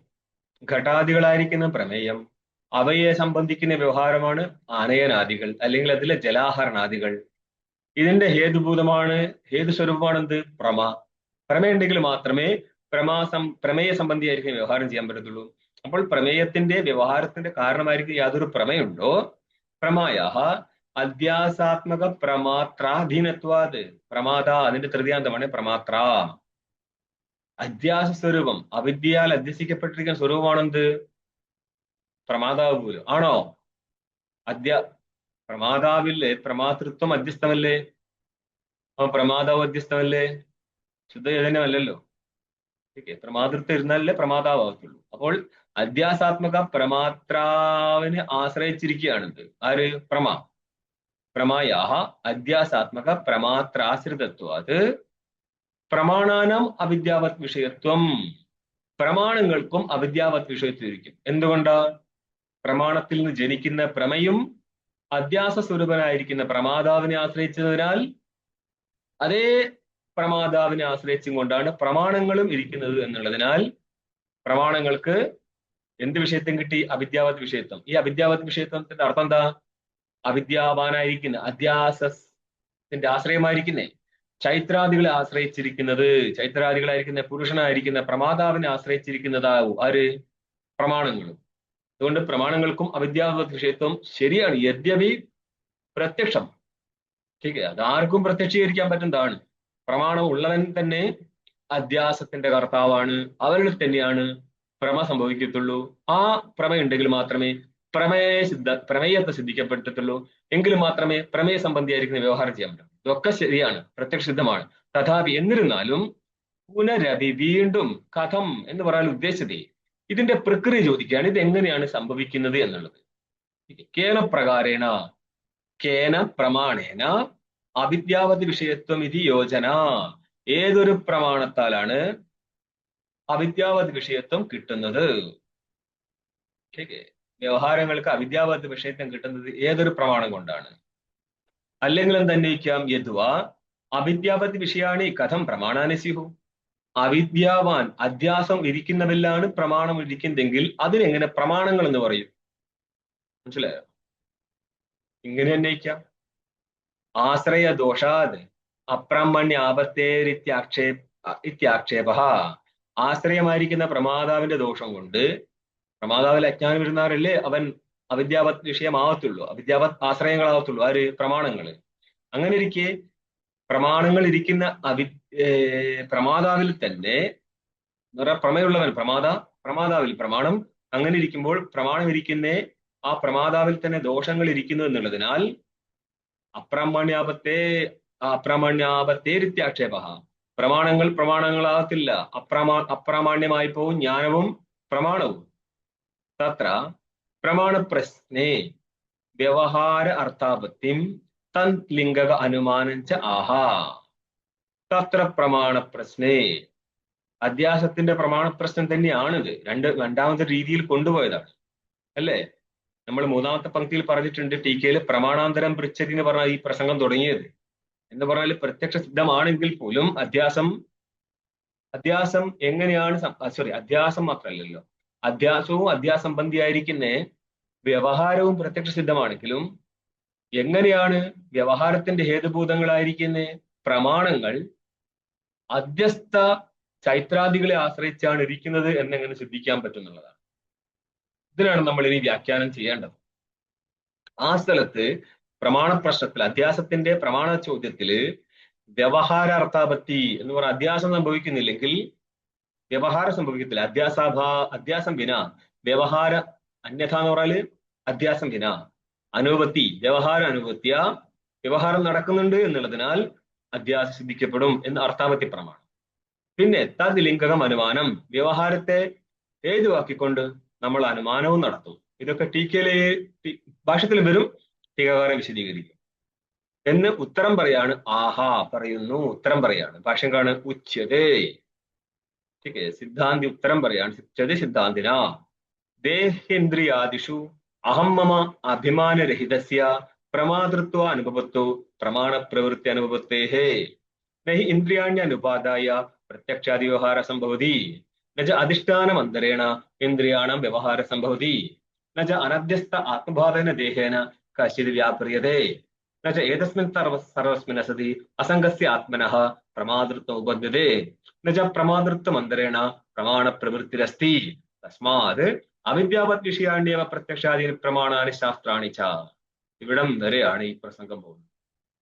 ഘടാദികളായിരിക്കുന്ന പ്രമേയം, അവയെ സംബന്ധിക്കുന്ന വ്യവഹാരമാണ് ആനയനാദികൾ അല്ലെങ്കിൽ അതിലെ ജലാഹരണാദികൾ. ഇതിന്റെ ഹേതുഭൂതമാണ്, ഹേതുസ്വരൂപമാണെന്ത്? പ്രമ. പ്രമേയുണ്ടെങ്കിൽ മാത്രമേ പ്രമേയ സംബന്ധിയായിരിക്കും വ്യവഹാരം ചെയ്യാൻ പറ്റത്തുള്ളൂ. അപ്പോൾ പ്രമേയത്തിന്റെ വ്യവഹാരത്തിന്റെ കാരണമായിരിക്കും യാതൊരു പ്രമേയുണ്ടോ പ്രമായ അധ്യാസാത്മക പ്രമാത്രാധീനത്വാത്. പ്രമാത അതിന്റെ തൃതീയാന്തമാണ് പ്രമാത്ര. അധ്യാസ സ്വരൂപം, അവിദ്യയാൽ അധ്യസിക്കപ്പെട്ടിരിക്കുന്ന സ്വരൂപമാണെന്ത്? പ്രമാതാവ് പോലും ആണോ? പ്രമാതാവില്ലേ പ്രമാതൃത്വം അധ്യസ്ഥമല്ലേ? പ്രമാതാവ് അധ്യസ്ഥമല്ലേ? ശുദ്ധ ചൈതന്യമല്ലല്ലോ. പ്രമാതൃത്വം ഇരുന്നാലല്ലേ പ്രമാതാവത്തുള്ളൂ. അപ്പോൾ അധ്യാസാത്മക പ്രമാത്രാവിനെ ആശ്രയിച്ചിരിക്കുകയാണെന്ത്? ആര്? പ്രമായ അധ്യാസാത്മക പ്രമാത്രാശ്രിതത്വാത് പ്രമാണാനാം അവിദ്യാവത് വിഷയത്വം. പ്രമാണങ്ങൾക്കും അവിദ്യാവത് വിഷയത്തിലിരിക്കും. എന്തുകൊണ്ടാ? പ്രമാണത്തിൽ നിന്ന് ജനിക്കുന്ന പ്രമയും അധ്യാസ സ്വരൂപനായിരിക്കുന്ന പ്രമാതാവിനെ ആശ്രയിച്ചതിനാൽ അതേ പ്രമാതാവിനെ ആശ്രയിച്ചും കൊണ്ടാണ് പ്രമാണങ്ങളും ഇരിക്കുന്നത് എന്നുള്ളതിനാൽ പ്രമാണങ്ങൾക്ക് എന്ത് വിഷയത്വം കിട്ടി? അവിദ്യാവത് വിഷയത്വം. ഈ അവിദ്യാവത് വിഷയത്വത്തിന്റെ അർത്ഥം എന്താ? അവിദ്യാവാനായിരിക്കുന്ന, അധ്യാസത്തിന്റെ ആശ്രയമായിരിക്കുന്നേ, ചൈത്രാദികളെ ആശ്രയിച്ചിരിക്കുന്നത്, ചൈത്രാദികളായിരിക്കുന്ന പുരുഷനായിരിക്കുന്ന പ്രമാതാവിനെ ആശ്രയിച്ചിരിക്കുന്നതാവും ആര്? പ്രമാണങ്ങളും. അതുകൊണ്ട് പ്രമാണങ്ങൾക്കും അവിദ്യാവത് വിഷയത്വം ശരിയാണ്. യദ്യപി പ്രത്യക്ഷം, ठीक है, അതാർക്കും പ്രത്യക്ഷീകരിക്കാൻ പറ്റുന്നതാണ്. പ്രമാണം ഉള്ളവൻ തന്നെ അധ്യാസത്തിന്റെ കർത്താവാണ്. അവരിൽ തന്നെയാണ് പ്രമ സംഭവിക്കത്തുള്ളൂ. ആ പ്രമ ഉണ്ടെങ്കിൽ മാത്രമേ പ്രമേയത്തെ സിദ്ധിക്കപ്പെട്ടിട്ടുള്ളൂ. എങ്കിൽ മാത്രമേ പ്രമേയ സംബന്ധിയായിരിക്കുന്ന വ്യവഹാരം ചെയ്യാൻ പറ്റൂ. ഇതൊക്കെ ശരിയാണ്, പ്രത്യക്ഷസിദ്ധമാണ്. തഥാപി എന്നിരുന്നാലും പുനരഭി, വീണ്ടും, കഥം എന്ന് പറയാൻ ഉദ്ദേശിച്ചത് ഇതിന്റെ പ്രക്രിയ ചോദിക്കുകയാണ്. ഇത് എങ്ങനെയാണ് സംഭവിക്കുന്നത് എന്നുള്ളത്. കേന പ്രകാരേണ, കേന പ്രമാണേന അവിദ്യാവത് വിഷയത്വം ഇതി യോജന. ഏതൊരു പ്രമാണത്താലാണ് അവിദ്യാവത് വിഷയത്വം കിട്ടുന്നത്? വ്യവഹാരങ്ങൾക്ക് അവിദ്യാവത് വിഷയത്വം കിട്ടുന്നത് ഏതൊരു പ്രമാണം കൊണ്ടാണ്? അല്ലെങ്കിൽ എന്തന്വേഷിക്കാം? യദ്വാ അവിദ്യാവത് വിഷയാണി കഥം പ്രമാണാനി സ്യുഹു. അവിദ്യാവാൻ, അധ്യാസം ഇരിക്കുന്നവരിലാണ് പ്രമാണം ഇരിക്കുന്നതെങ്കിൽ അതിനെങ്ങനെ പ്രമാണങ്ങൾ എന്ന് പറയും? മനസ്സിലായോ? ഇങ്ങനെ അന്വയിക്കാം. ആശ്രയ ദോഷാത് അപ്രാമണ്യാപത്തേരിത്യാക്ഷേപ. ആശ്രയമായിരിക്കുന്ന പ്രമാതാവിന്റെ ദോഷം കൊണ്ട്, പ്രമാതാവിൽ അജ്ഞാനം വരുന്നാറല്ലേ അവൻ അവിദ്യാവത് വിഷയമാവത്തുള്ളൂ, അവിദ്യാവത് ആശ്രയങ്ങളാവത്തുള്ളൂ. ആര്? പ്രമാണങ്ങള്. അങ്ങനെ ഇരിക്കെ പ്രമാണങ്ങൾ ഇരിക്കുന്ന പ്രമാതാവിൽ തന്നെ പ്രമേയുള്ളവൻ, പ്രമാതാവിൽ പ്രമാണം, അങ്ങനെ ഇരിക്കുമ്പോൾ പ്രമാണം ഇരിക്കുന്ന ആ പ്രമാതാവിൽ തന്നെ ദോഷങ്ങൾ ഇരിക്കുന്നു എന്നുള്ളതിനാൽ അപ്രാമാണ്യാപത്തേരിത്യാക്ഷേപ. പ്രമാണങ്ങൾ പ്രമാണങ്ങളാകത്തില്ല, അപ്രാമാണ്യമായി പോവും ജ്ഞാനവും പ്രമാണവും. തത്ര പ്രമാണപ്രശ്നേ വ്യവഹാര അർത്ഥാപത്തിം തൻലിംഗക അനുമാനഞ്ച ആഹാ. തത്ര പ്രമാണപ്രശ്നേ, അധ്യാസത്തിന്റെ പ്രമാണപ്രശ്നം തന്നെയാണിത്. രണ്ടാമത്തെ രീതിയിൽ കൊണ്ടുപോയതാണ് അല്ലേ? നമ്മൾ മൂന്നാമത്തെ പങ്ക്തിയിൽ പറഞ്ഞിട്ടുണ്ട്, ടീക്കയിൽ പ്രമാണാന്തരം പൃച്ഛതി എന്ന് പറഞ്ഞ ഈ പ്രസംഗം തുടങ്ങിയത്. എന്ന് പറഞ്ഞാൽ പ്രത്യക്ഷ സിദ്ധമാണെങ്കിൽ പോലും അധ്യാസം എങ്ങനെയാണ്, അധ്യാസം മാത്രമല്ലല്ലോ, അധ്യാസവും അധ്യാസംബന്ധിയായിരിക്കുന്ന വ്യവഹാരവും പ്രത്യക്ഷ സിദ്ധമാണെങ്കിലും എങ്ങനെയാണ് വ്യവഹാരത്തിന്റെ ഹേതുഭൂതങ്ങളായിരിക്കുന്ന പ്രമാണങ്ങൾ അധ്യസ്ഥ ചൈത്രാദികളെ ആശ്രയിച്ചാണ് ഇരിക്കുന്നത് എന്നെങ്ങനെ സിദ്ധിക്കാൻ പറ്റുന്നുള്ളതാണ്. ഇതിനാണ് നമ്മൾ ഇനി വ്യാഖ്യാനം ചെയ്യേണ്ടത്. ആ സ്ഥലത്ത് പ്രമാണപ്രശ്നത്തിൽ, അധ്യാസത്തിന്റെ പ്രമാണ ചോദ്യത്തില് വ്യവഹാര അർത്ഥാപത്തി എന്ന് പറഞ്ഞ അധ്യാസം സംഭവിക്കുന്നില്ലെങ്കിൽ വ്യവഹാരം സംഭവിക്കത്തില്ല. അധ്യാസം വിന വ്യവഹാര, അന്യഥ എന്ന് പറഞ്ഞാല് അധ്യാസം വിന അനുപത്തി, വ്യവഹാര അനുപത്തിയ, വ്യവഹാരം നടക്കുന്നുണ്ട് എന്നുള്ളതിനാൽ അധ്യാസം സിദ്ധിക്കപ്പെടും എന്ന് അർത്ഥാപത്തി പ്രമാണം. പിന്നെ തദ് ലിംഗകം അനുമാനം, വ്യവഹാരത്തെ ഹേതുവാക്കിക്കൊണ്ട് നമ്മൾ അനുമാനവും നടത്തും. ഇതൊക്കെ ടീക്കയിലെ ഭാഷ്യത്തിൽ വരും, ടീകാകാരൻ വിശദീകരിക്കും. എന്ന് ഉത്തരം പറയാണ്. ആഹാ പറയുന്നു, ഉത്തരം പറയാണ്. ഭാഷ്യം കാണുക, ഉച്യതേ. ठीक है, सिद्धांति उत्तरम പറയാൻ ഉച്യതേ സിദ്ധാന്തിന ദേഹേന്ദ്രിയാദിഷു അഹം മമ അഭിമാനരഹിതസ്യ പ്രമാതൃത്വ അനുപപത്തോ പ്രമാണ പ്രവൃത്തി അനുപപത്തേഹേ നഹി ഇന്ദ്രിയാണ്യനുപാദായ പ്രത്യക്ഷാദി വ്യവഹാര സംഭവതി നച അധിഷ്ഠാനമന്തരേണ ഇന്ദ്രിയാണം വ്യവഹാര സംഭവതി നച അനധ്യസ്ഥ ആത്മഭാവേന ദേഹേന കശ്ചിത് വ്യാപ്രിയതേ നച ഏതസ്മിൻ സർവസ്മിൻ അസതി അസംഗസ്യ ആത്മനഃ പ്രമാതൃത്വം ഉപദ്ധ്യതേ നച പ്രമാതൃത്വമന്തരേണ പ്രമാണ പ്രവൃത്തിരസ്തി തസ്മാത് അവിദ്യാവത് വിഷയാണ്യേവ പ്രത്യക്ഷാദീനി പ്രമാണാനി ശാസ്ത്രാണി ച. ഇവിടം വരെയാണ് ഈ പ്രസംഗം പോകുന്നത്.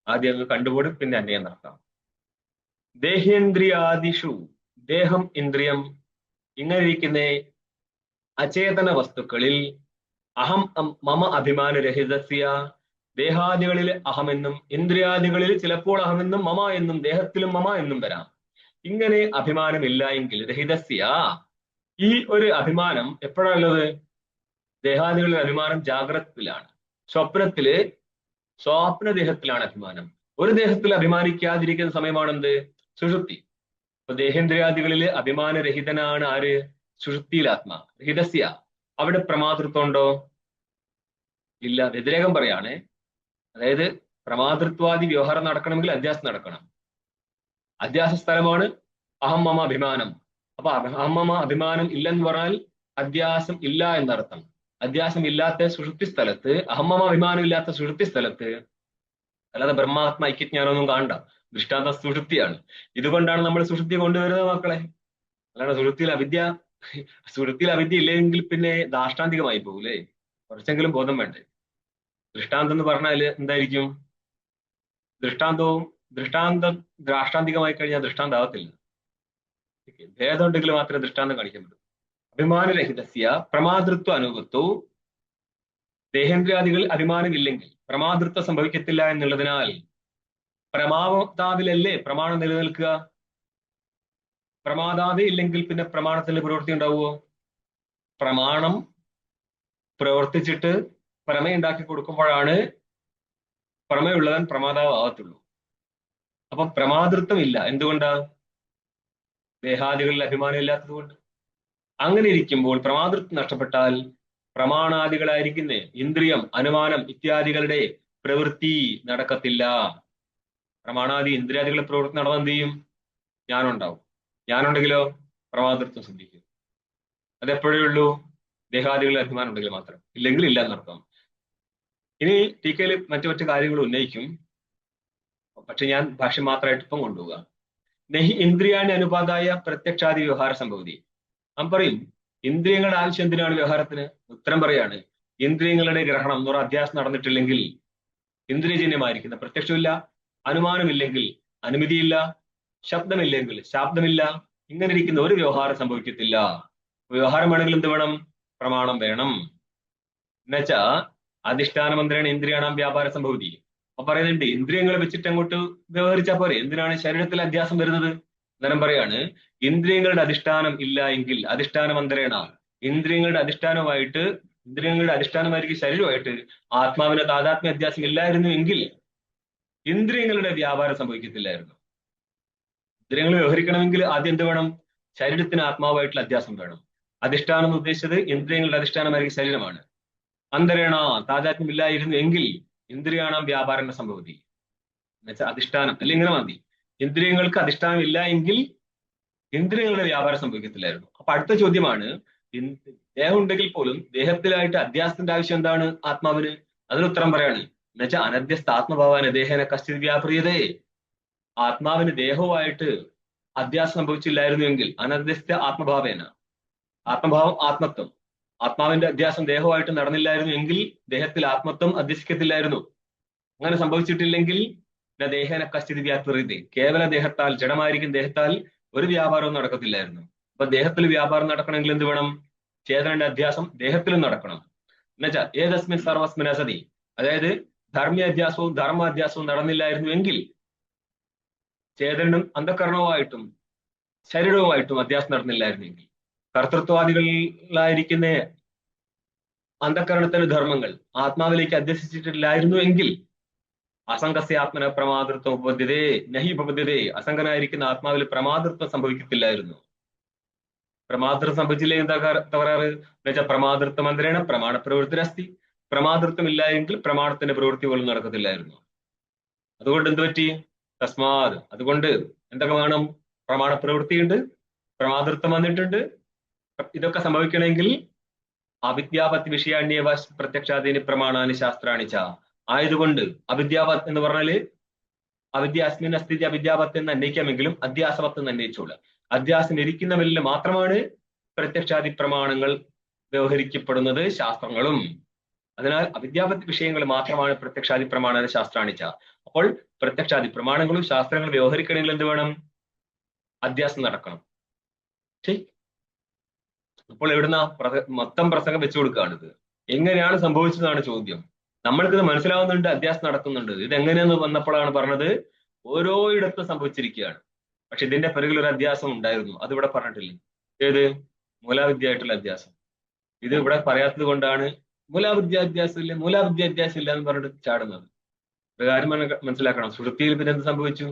ആദ്യം അങ്ങ് കണ്ടുപോടും, പിന്നെ അന്യം നടത്താം. ദേഹേന്ദ്രിയാദിഷു, ദേഹം, ഇന്ദ്രിയം, ഇങ്ങനെ ഇരിക്കുന്ന അചേതന വസ്തുക്കളിൽ അഹം മമ അഭിമാനരഹിതസ്യ, ദേഹാദികളിൽ അഹമെന്നും ഇന്ദ്രിയാദികളിൽ ചിലപ്പോൾ അഹമെന്നും മമ എന്നും ദേഹത്തിലും മമ എന്നും വരാം. ഇങ്ങനെ അഭിമാനമില്ല എങ്കിൽ രഹിതസ്യ, ഈ ഒരു അഭിമാനം എപ്പോഴാണുള്ളത്? ദേഹാദികളിലെ അഭിമാനം ജാഗ്രതത്തിലാണ്, സ്വപ്നദേഹത്തിലാണ് അഭിമാനം. ഒരു ദേഹത്തിൽ അഭിമാനിക്കാതിരിക്കുന്ന സമയമാണെന്ത്? സുഷുപ്തി. അപ്പൊ ദേഹേന്ദ്രിയാദികളില് അഭിമാനരഹിതനാണ് ആര്? സുഷുപ്തിയിൽ ആത്മാ. രഹിതസ്യ, അവിടെ പ്രമാതൃത്വം ഉണ്ടോ? ഇല്ല. വ്യതിരേകം പറയാണ്. അതായത് പ്രമാതൃത്വാദി വ്യവഹാരം നടക്കണമെങ്കിൽ അധ്യാസം നടക്കണം. അധ്യാസ സ്ഥലമാണ് അഹം മമ അഭിമാനം. അപ്പൊ അഹം മമ അഭിമാനം ഇല്ലെന്ന് പറഞ്ഞാൽ അധ്യാസം ഇല്ല എന്നർത്ഥം. അധ്യാസം ഇല്ലാത്ത സുഷുപ്തി സ്ഥലത്ത്, അഹം മമ അഭിമാനം ഇല്ലാത്ത സുഷുപ്തി സ്ഥലത്ത് അല്ലാതെ ബ്രഹ്മാത്മ ഐക്യജ്ഞാനമൊന്നും കാണണ്ട. ദൃഷ്ടാന്ത സുഷുപ്തിയാണ്. ഇതുകൊണ്ടാണ് നമ്മൾ സുഷുപ്തി കൊണ്ടുവരുന്നത് മക്കളെ. അല്ലാതെ സുഷുപ്തിയിൽ അവിദ്യ ഇല്ലെങ്കിൽ പിന്നെ ദാഷ്ടാന്തികമായി പോകൂലേ? കുറച്ചെങ്കിലും ബോധം വേണ്ടേ? ദൃഷ്ടാന്തം എന്ന് പറഞ്ഞാൽ എന്തായിരിക്കും? ദൃഷ്ടാന്തം ദാഷ്ടാന്തികമായി കഴിഞ്ഞാൽ ദൃഷ്ടാന്താവത്തില്ല. ഭേദം ഉണ്ടെങ്കിൽ മാത്രമേ ദൃഷ്ടാന്തം കാണിക്കാൻ പറ്റൂ. അഭിമാനരഹിതസ്യ പ്രമാതൃത്വ അനുഭവത്തു, ദേഹേന്ദ്രിയാദികൾ അഭിമാനമില്ലെങ്കിൽ പ്രമാതൃത്വം സംഭവിക്കത്തില്ല എന്നുള്ളതിനാൽ പ്രമാതാവിലല്ലേ പ്രമാണം നിലനിൽക്കുക? പ്രമാതാവേ ഇല്ലെങ്കിൽ പിന്നെ പ്രമാണത്തിന്റെ പ്രവൃത്തി ഉണ്ടാവുമോ? പ്രമാണം പ്രവർത്തിച്ചിട്ട് പ്രമയുണ്ടാക്കി കൊടുക്കുമ്പോഴാണ് പ്രമയുള്ളവൻ പ്രമാതാവാകത്തുള്ളൂ. അപ്പൊ പ്രമാതൃത്വം ഇല്ല. എന്തുകൊണ്ടാ? ദേഹാദികളിൽ അഭിമാനം ഇല്ലാത്തത് കൊണ്ട്. അങ്ങനെ ഇരിക്കുമ്പോൾ പ്രമാതൃത്വം നഷ്ടപ്പെട്ടാൽ പ്രമാണാദികളായിരിക്കുന്ന ഇന്ദ്രിയം, അനുമാനം ഇത്യാദികളുടെ പ്രവൃത്തി നടക്കത്തില്ല. പ്രമാണാദി ഇന്ദ്രിയാദികളുടെ പ്രവൃത്തി നടന്നാൽ എന്ത് ചെയ്യും? ജ്ഞാനുണ്ടാവും. ജ്ഞാനുണ്ടെങ്കിലോ പ്രമാതൃത്വം സിദ്ധിക്കും. അതെപ്പോഴേ ഉള്ളൂ? ദേഹാദികളിൽ അഭിമാനം ഉണ്ടെങ്കിൽ മാത്രം. ഇല്ലെങ്കിൽ ഇല്ല എന്നർത്ഥം. ഇനി ടീക്കയിൽ മറ്റു കാര്യങ്ങൾ ഉന്നയിക്കും. പക്ഷെ ഞാൻ ഭാഷ്യം മാത്രമായിട്ട് ഇപ്പം കൊണ്ടുപോവുക. നഹി ഇന്ദ്രിയാണി അനുപാതായ പ്രത്യക്ഷാദി വ്യവഹാര സംഭവതി. നാം പറയും ഇന്ദ്രിയങ്ങളുടെ ആവശ്യം എന്തിനാണ് വ്യവഹാരത്തിന്? ഉത്തരം പറയാണ്, ഇന്ദ്രിയങ്ങളുടെ ഗ്രഹണം എന്ന് പറഞ്ഞ അധ്യാസം നടന്നിട്ടില്ലെങ്കിൽ ഇന്ദ്രിയജന്യമായിരിക്കുന്ന പ്രത്യക്ഷമില്ല, അനുമാനമില്ലെങ്കിൽ അനുമതിയില്ല, ശബ്ദമില്ലെങ്കിൽ ശാബ്ദമില്ല. ഇങ്ങനെ ഇരിക്കുന്ന ഒരു വ്യവഹാരം സംഭവിക്കത്തില്ല. വ്യവഹാരം വേണമെങ്കിൽ എന്ത് വേണം? പ്രമാണം വേണം. എന്നുവെച്ചാ അധിഷ്ഠാനമന്ത്രേണ ഇന്ദ്രിയാണാം വ്യാപാര സംഭവതി. അപ്പൊ പറയുന്നുണ്ട് ഇന്ദ്രിയങ്ങളെ വെച്ചിട്ട് അങ്ങോട്ട് വ്യവഹരിച്ചാൽ പോരെ, എന്തിനാണ് ശരീരത്തിൽ അധ്യാസം വരുന്നത്? അന്നേരം പറയാണ് ഇന്ദ്രിയങ്ങളുടെ അധിഷ്ഠാനം ഇല്ല എങ്കിൽ, അധിഷ്ഠാനമന്ത്രേണ ഇന്ദ്രിയങ്ങളുടെ അധിഷ്ഠാനമായിരിക്കും ശരീരമായിട്ട് ആത്മാവിന് താതാത്മ്യ അധ്യാസം ഇല്ലായിരുന്നു എങ്കിൽ ഇന്ദ്രിയങ്ങളുടെ വ്യാപാരം സംഭവിക്കത്തില്ലായിരുന്നു. ഇന്ദ്രിയങ്ങൾ വ്യവഹരിക്കണമെങ്കിൽ ആദ്യം എന്ത് വേണം? ശരീരത്തിന് ആത്മാവായിട്ടുള്ള അധ്യാസം വേണം. അധിഷ്ഠാനം എന്ന് ഉദ്ദേശിച്ചത് ഇന്ദ്രിയങ്ങളുടെ അധിഷ്ഠാനമായിരിക്കും ശരീരമാണ്. അന്തരേണ താതാത്മ്യം ഇല്ലായിരുന്നു എങ്കിൽ ഇന്ദ്രിയാണാം വ്യാപാരം സംഭവതി. എന്നുവെച്ചാൽ അധിഷ്ഠാനം അല്ലെ ഇങ്ങനെ മതി. ഇന്ദ്രിയങ്ങൾക്ക് അധിഷ്ഠാനം ഇല്ല എങ്കിൽ ഇന്ദ്രിയങ്ങളുടെ വ്യാപാരം സംഭവിക്കത്തില്ലായിരുന്നു. അപ്പൊ അടുത്ത ചോദ്യമാണ്, ദേഹം ഉണ്ടെങ്കിൽ പോലും ദേഹത്തിലായിട്ട് അധ്യാസത്തിന്റെ ആവശ്യം എന്താണ് ആത്മാവിന്? അതിന് ഉത്തരം പറയാണ്, എന്നുവെച്ചാൽ അനധ്യസ്ഥ ആത്മഭാവാന ദേഹേന കശ്ചിത് വ്യാപൃയതേ. ആത്മാവിന് ദേഹവുമായിട്ട് അധ്യാസം സംഭവിച്ചില്ലായിരുന്നു എങ്കിൽ, അനധ്യസ്ഥ ആത്മഭാവേന, ആത്മഭാവം ആത്മത്വം, ആത്മാവിന്റെ അധ്യാസം ദേഹവുമായിട്ട് നടന്നില്ലായിരുന്നു എങ്കിൽ ദേഹത്തിൽ ആത്മത്വം അധ്യസിക്കത്തില്ലായിരുന്നു. അങ്ങനെ സംഭവിച്ചിട്ടില്ലെങ്കിൽ ദേഹേന കശ്ചിത് വ്യാപൃയതേ, കേവല ദേഹത്താൽ, ജഡമായിരിക്കും ദേഹത്താൽ ഒരു വ്യാപാരവും നടക്കത്തില്ലായിരുന്നു. അപ്പൊ ദേഹത്തിൽ വ്യാപാരം നടക്കണമെങ്കിൽ എന്ത് വേണം? ചേതനന്റെ അധ്യാസം ദേഹത്തിലും നടക്കണം. എന്നുവെച്ചാൽ ഏതസ്മിൻ സർവസ്മിൻ അസതി, അതായത് ധർമ്മ്യാധ്യാസവും ധർമാധ്യാസവും നടന്നില്ലായിരുന്നു എങ്കിൽ ചേതനും അന്ധകരണവുമായിട്ടും ശരീരവുമായിട്ടും അധ്യാസം നടന്നില്ലായിരുന്നെങ്കിൽ, കർത്തൃത്വാദികളിലായിരിക്കുന്ന അന്ധകരണത്തിന്റെ ധർമ്മങ്ങൾ ആത്മാവിലേക്ക് അധ്യസിച്ചിട്ടില്ലായിരുന്നു എങ്കിൽ അസംഗസ്യ ആത്മന പ്രമാതൃത്വം ഉപദ്ധ്യതേ നഹി ഉപദ്ധ്യതേ, അസംഗനായിരിക്കുന്ന ആത്മാവിൽ പ്രമാതൃത്വം സംഭവിക്കത്തില്ലായിരുന്നു. പ്രമാതൃത്വം സംഭവിച്ചില്ലേ എന്താ പറയാറ്? എന്നുവെച്ചാൽ പ്രമാതൃത്വം അന്തരേണ പ്രമാണ പ്രവൃത്തിരസ്തി. പ്രമാതൃത്വം ഇല്ല എങ്കിൽ പ്രമാണത്തിന്റെ പ്രവൃത്തി പോലും നടക്കത്തില്ലായിരുന്നു. അതുകൊണ്ട് എന്ത് പറ്റി? തസ്മാത്, അതുകൊണ്ട് എന്തൊക്കെ വേണം? പ്രമാണ പ്രവൃത്തിയുണ്ട്, പ്രമാതൃത്വം വന്നിട്ടുണ്ട്. ഇതൊക്കെ സംഭവിക്കണമെങ്കിൽ അവിദ്യാപത്തി വിഷയാണ്യവ പ്രത്യക്ഷാദീനി പ്രമാണാനി ശാസ്ത്രാണിച്ച. ആയതുകൊണ്ട് അവിദ്യാപത്ത് എന്ന് പറഞ്ഞാല് അവിദ്യ അസ്മിൻ അസ്ഥിതി അവിദ്യാപത്ത് എന്ന് അന്വയിക്കാമെങ്കിലും അധ്യാസപത്ത് എന്ന് അന്വയിച്ചോളൂ. അധ്യാസം ഇരിക്കുന്നവരിൽ മാത്രമാണ് പ്രത്യക്ഷാദി പ്രമാണങ്ങൾ വ്യവഹരിക്കപ്പെടുന്നത്, ശാസ്ത്രങ്ങളും. അതിനാൽ അവിദ്യാപത്തി വിഷയങ്ങൾ മാത്രമാണ് പ്രത്യക്ഷാദി പ്രമാണാനി ശാസ്ത്രാണിച്ച. അപ്പോൾ പ്രത്യക്ഷാദി പ്രമാണങ്ങളും ശാസ്ത്രങ്ങളും വ്യവഹരിക്കണമെങ്കിൽ എന്ത് വേണം? അധ്യാസം നടക്കണം. ശരി. അപ്പോൾ എവിടുന്ന മൊത്തം പ്രസംഗം വെച്ചു കൊടുക്കുകയാണിത്. എങ്ങനെയാണ് സംഭവിച്ചതാണ് ചോദ്യം. നമ്മൾക്കിത് മനസ്സിലാവുന്നുണ്ട്, അധ്യാസം നടക്കുന്നുണ്ട്. ഇത് എങ്ങനെയെന്ന് വന്നപ്പോഴാണ് പറഞ്ഞത് ഓരോ ഇടത്തും സംഭവിച്ചിരിക്കുകയാണ്. പക്ഷെ ഇതിന്റെ പിറകിൽ ഒരു അധ്യാസം ഉണ്ടായിരുന്നു. അത് ഇവിടെ പറഞ്ഞിട്ടില്ല. ഏത്? മൂലാവിദ്യയായിട്ടുള്ള അധ്യാസം. ഇത് ഇവിടെ പറയാത്തത് കൊണ്ടാണ് മൂലാവിദ്യാധ്യാസം ഇല്ല എന്ന് പറഞ്ഞിട്ട് ചാടുന്നത്. ഒരു കാര്യം മനസ്സിലാക്കണം. സുഷുപ്തിയിൽ പിന്നെ എന്ത് സംഭവിച്ചു?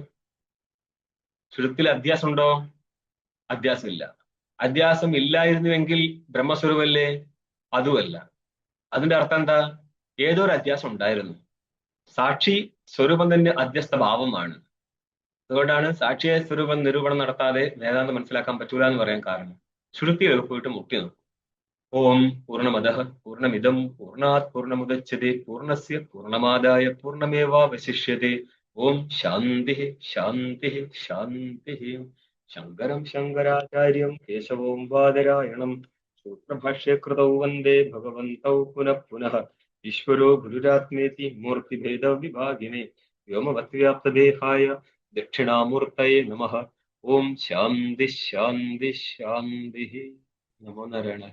സുഷുപ്തിയിൽ അധ്യാസം ഉണ്ടോ? അധ്യാസം ഇല്ല. അധ്യാസം ഇല്ലായിരുന്നുവെങ്കിൽ ബ്രഹ്മസ്വരൂപല്ലേ? അതുമല്ല. അതിന്റെ അർത്ഥം എന്താ? ഏതോ ഒരു അധ്യാസം ഉണ്ടായിരുന്നു. സാക്ഷി സ്വരൂപം തന്നെ അധ്യസ്ഥ ഭാവമാണ്. അതുകൊണ്ടാണ് സാക്ഷിയായ സ്വരൂപം നിരൂപണം നടത്താതെ വേദാന്തം മനസ്സിലാക്കാൻ പറ്റൂല എന്ന് പറയാൻ കാരണം. ശ്രുതിയൊക്കെ പോയിട്ട് മുട്ടി നോക്കും. ഓം പൂർണ്ണമദഃ പൂർണ്ണമിദം പൂർണ്ണാത് പൂർണ്ണമുദച്യത്തെ പൂർണ്ണസ്യ പൂർണ്ണമാദായ പൂർണ്ണമേവാവശിഷ്യത്തെ. ഓം ശാന്തി ശാന്തി ശാന്തി. ശങ്കരം ശങ്കരാചാര്യം കേശവം ബാദരായണം സൂത്രഭാഷ്യകൃതൗ വന്ദേ ഭഗവന്തൗ പുനഃ പുനഃ. ഈശ്വരോ ഗുരുരാത്മേതി മൂർത്തിഭേദ വിഭാഗിനെ വ്യോമവത്വ്യാപ്തദേഹായ ദക്ഷിണാമൂർത്തയേ നമഃ. ഓം ശാന്തി ശാന്തി ശാന്തി. നമോ നാരായണ.